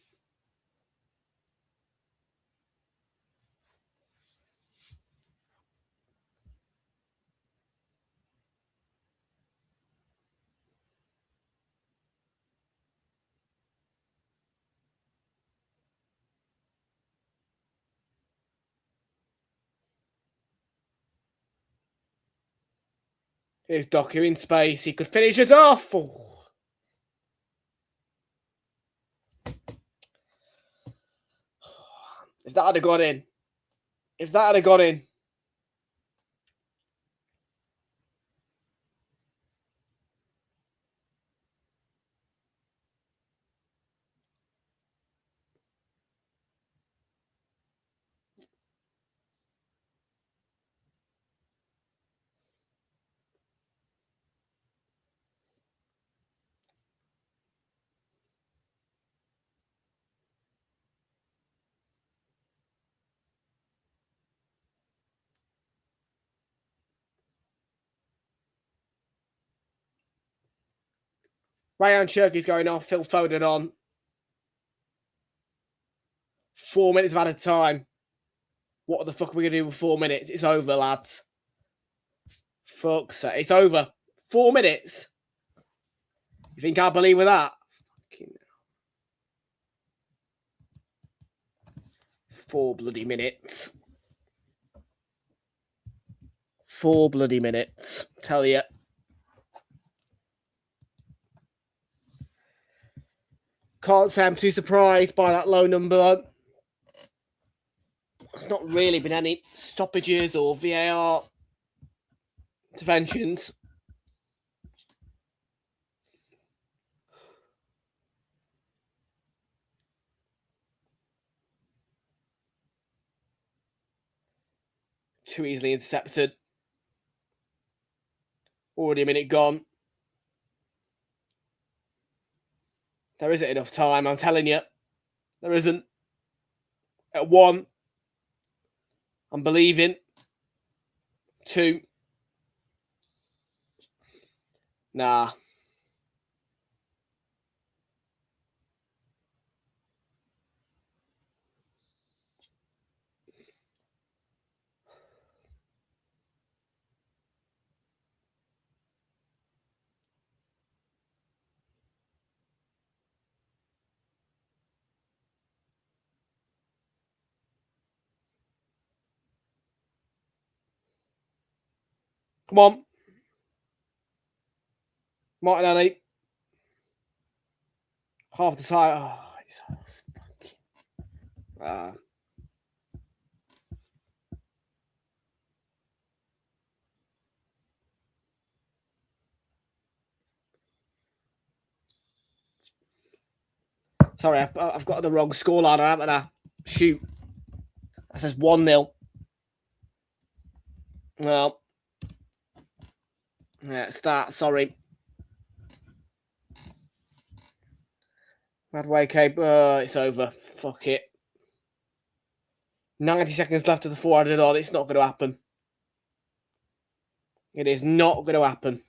Here's Doku in space. He could finish us off. Oh. If that had gone in. If that had gone in. Ryan Cherky's going off. Phil Foden on. 4 minutes of added time. What the fuck are we going to do with 4 minutes? It's over, lads. Fuck's sake. It's over. 4 minutes? You think I believe with that? 4 bloody minutes. 4 bloody minutes. Tell you. Can't say I'm too surprised by that low number. There's not really been any stoppages or VAR interventions. Too easily intercepted. Already a minute gone. There isn't enough time, I'm telling you. There isn't. At 1, I'm believing. 2. Nah. Come on. Martinelli. Half the time. Oh, it's... Sorry, I've got the wrong scoreline, haven't I? Shoot. That says 1-0. Well. Yeah, it's that. Sorry. Madway Cape. It's over. Fuck it. 90 seconds left of the 400 on. It's not going to happen. It is not going to happen.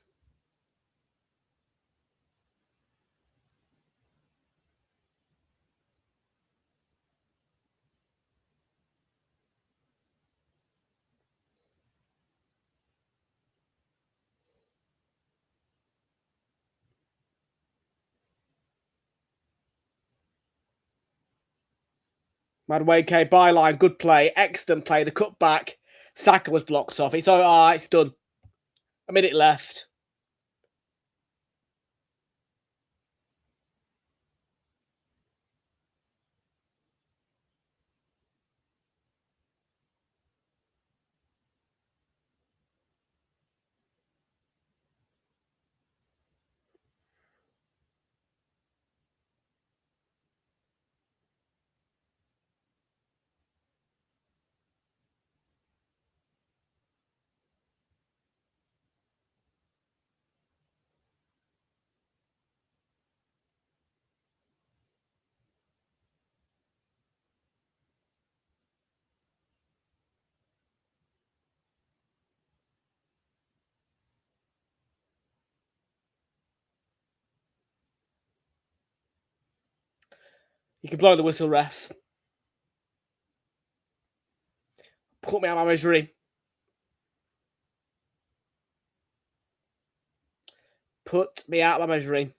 Madway byline, good play, excellent play. The cutback, Saka was blocked off. It's all right, it's done. A minute left. You can blow the whistle, ref. Put me out of my misery. Put me out of my misery.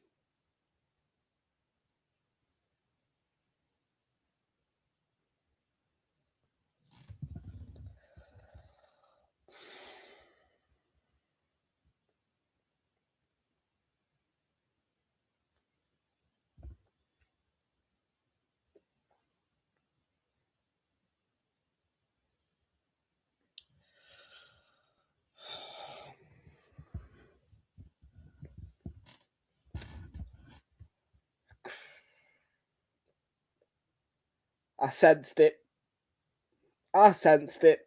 I sensed it. I sensed it.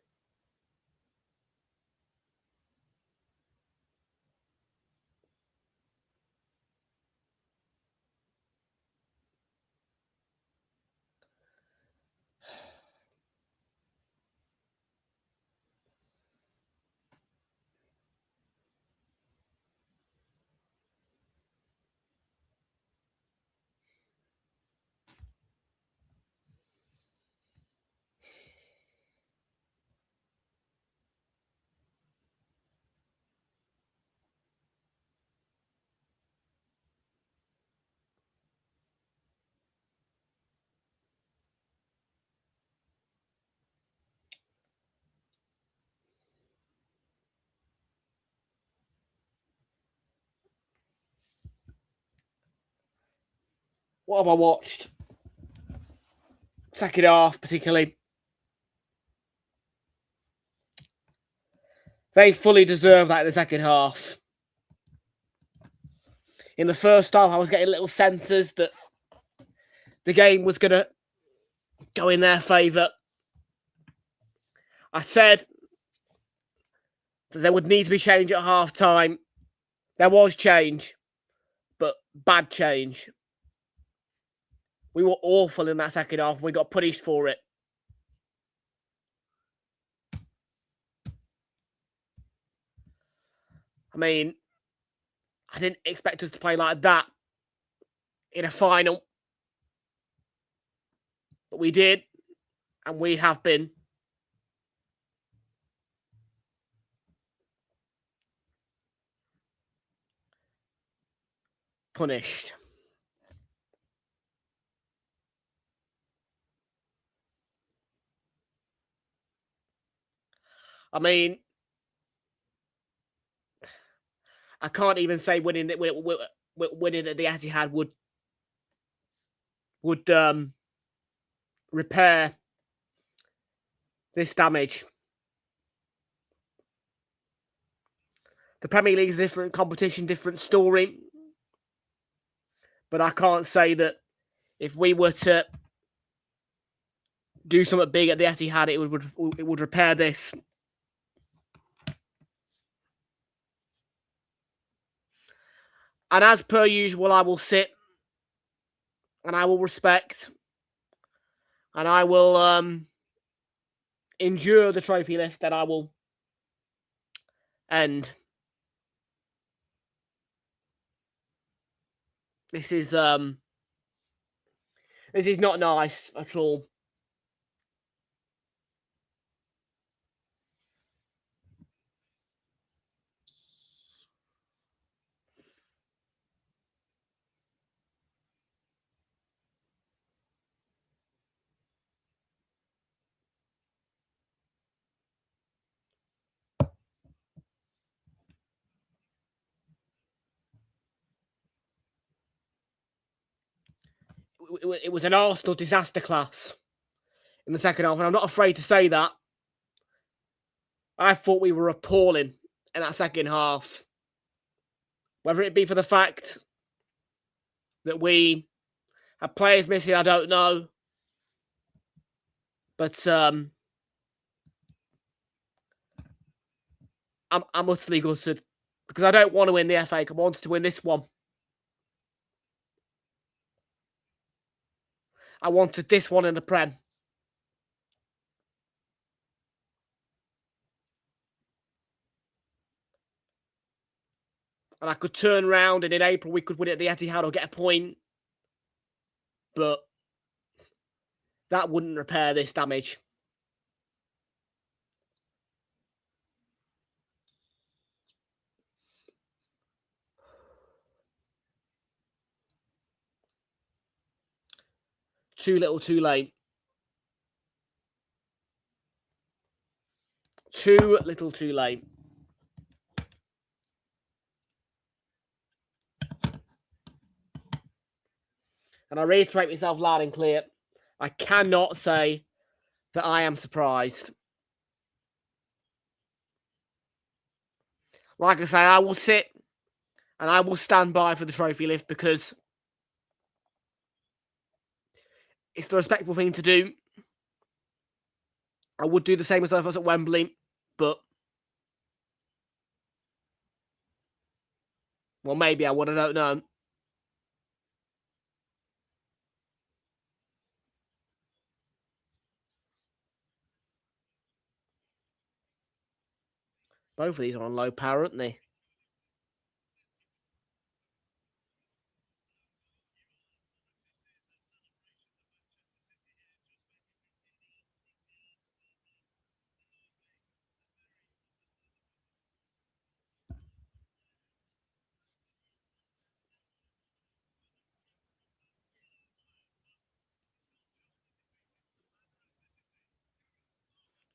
What have I watched? Second half, particularly. They fully deserve that in the second half. In the first half, I was getting little senses that the game was going to go in their favour. I said that there would need to be change at half time. There was change, but bad change. We were awful in that second half. We got punished for it. I mean, I didn't expect us to play like that in a final. But we did, and we have been punished. I mean, I can't even say winning at the Etihad would repair this damage. The Premier League is a different competition, different story. But I can't say that if we were to do something big at the Etihad, it would repair this. And as per usual, I will sit and I will respect and I will endure the trophy lift that I will end. This is not nice at all. It was an Arsenal disaster class in the second half, and I'm not afraid to say that. I thought we were appalling in that second half. Whether it be for the fact that we had players missing, I don't know. But I'm utterly gutted because I don't want to win the FA Cup. I wanted to win this one. I wanted this one in the Prem. And I could turn around and in April we could win it at the Etihad or get a point. But that wouldn't repair this damage. Too little, too late. Too little, too late. And I reiterate myself loud and clear. I cannot say that I am surprised. Like I say, I will sit and I will stand by for the trophy lift because it's the respectful thing to do. I would do the same as if I was at Wembley, but well, maybe I would. I don't know. Both of these are on low power, aren't they?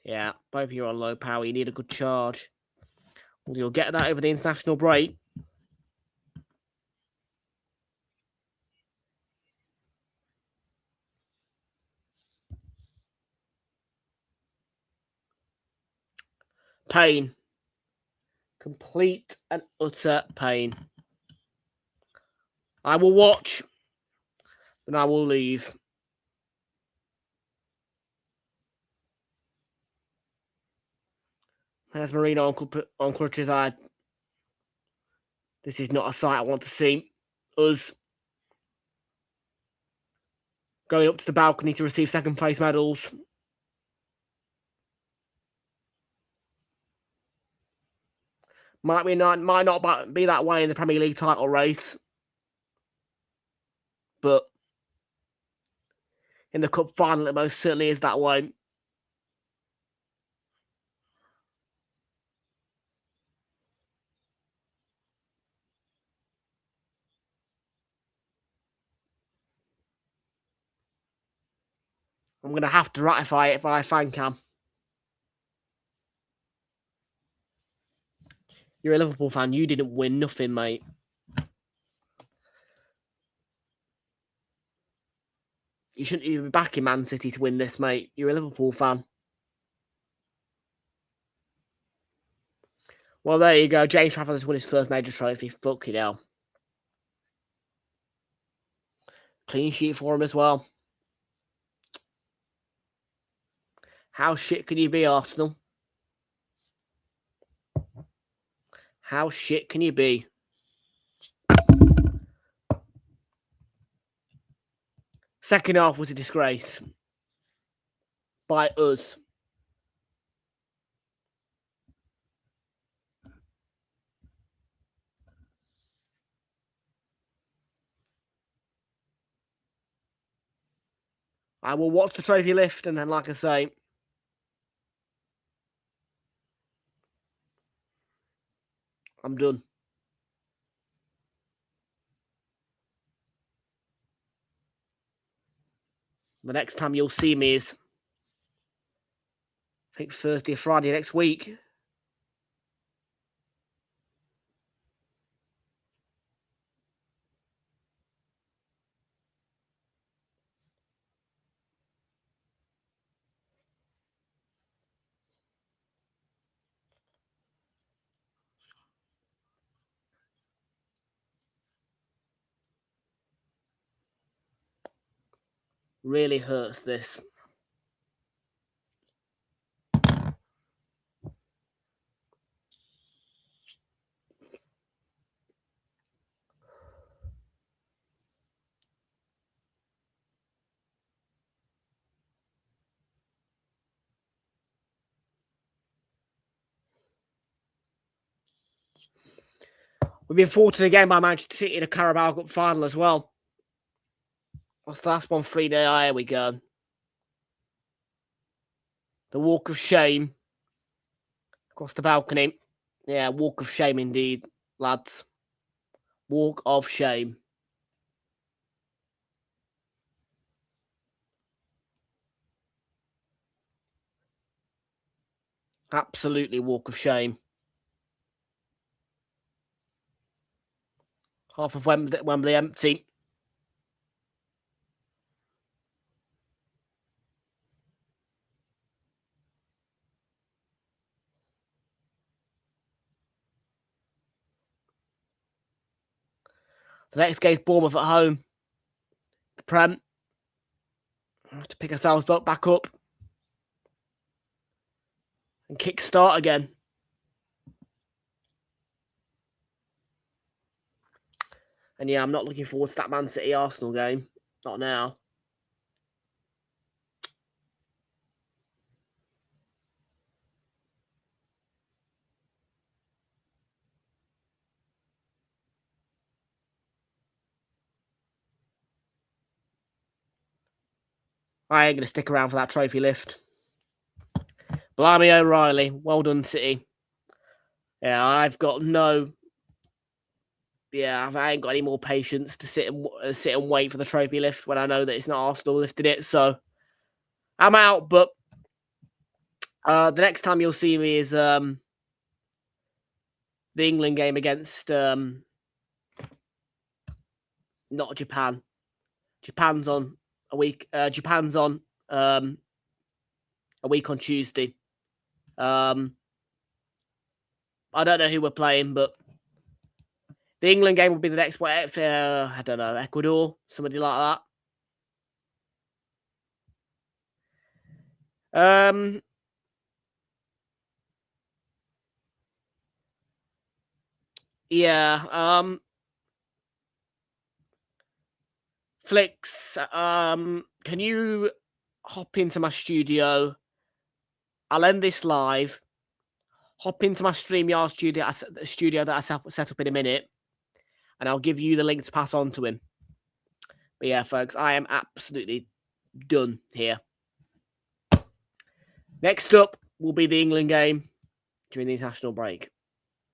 Yeah, both of you are on low power. You need a good charge. Well, you'll get that over the international break. Pain. Complete and utter pain. I will watch, and I will leave. There's Marino on crutches. This is not a sight I want to see. Us going up to the balcony to receive second place medals. Might not be that way in the Premier League title race, but in the cup final, it most certainly is that way. I'm going to have to ratify it via fan cam. You're a Liverpool fan. You didn't win nothing, mate. You shouldn't even be backing Man City to win this, mate. You're a Liverpool fan. Well, there you go. James Trafford has won his first major trophy. Fucking hell. Clean sheet for him as well. How shit can you be, Arsenal? How shit can you be? Second half was a disgrace. By us. I will watch the trophy lift, and then, like I say, I'm done. The next time you'll see me is, I think, Thursday or Friday next week. Really hurts this. We've been fortunate again by Manchester City in a Carabao Cup Final as well. What's the last one? 3-day. Here we go. The walk of shame across the balcony. Yeah, walk of shame indeed, lads. Walk of shame. Absolutely walk of shame. Half of Wembley empty. The next game's Bournemouth at home. The Prem. We have to pick ourselves back up. and kickstart again. And yeah, I'm not looking forward to that Man City Arsenal game. Not now. I ain't going to stick around for that trophy lift. Blimey O'Reilly. Well done, City. Yeah, I've got no... Yeah, I ain't got any more patience to sit and wait for the trophy lift when I know that it's not Arsenal lifted it. So I'm out, but the next time you'll see me is the England game against not Japan. Japan's on a week. Japan's on a week on Tuesday. I don't know who we're playing, but the England game will be the next one. I don't know, Ecuador, somebody like that. Yeah. Flicks, can you hop into my studio? I'll end this live. Hop into my StreamYard studio that I set up in a minute, and I'll give you the link to pass on to him. But yeah, folks, I am absolutely done here. Next up will be the England game during the international break.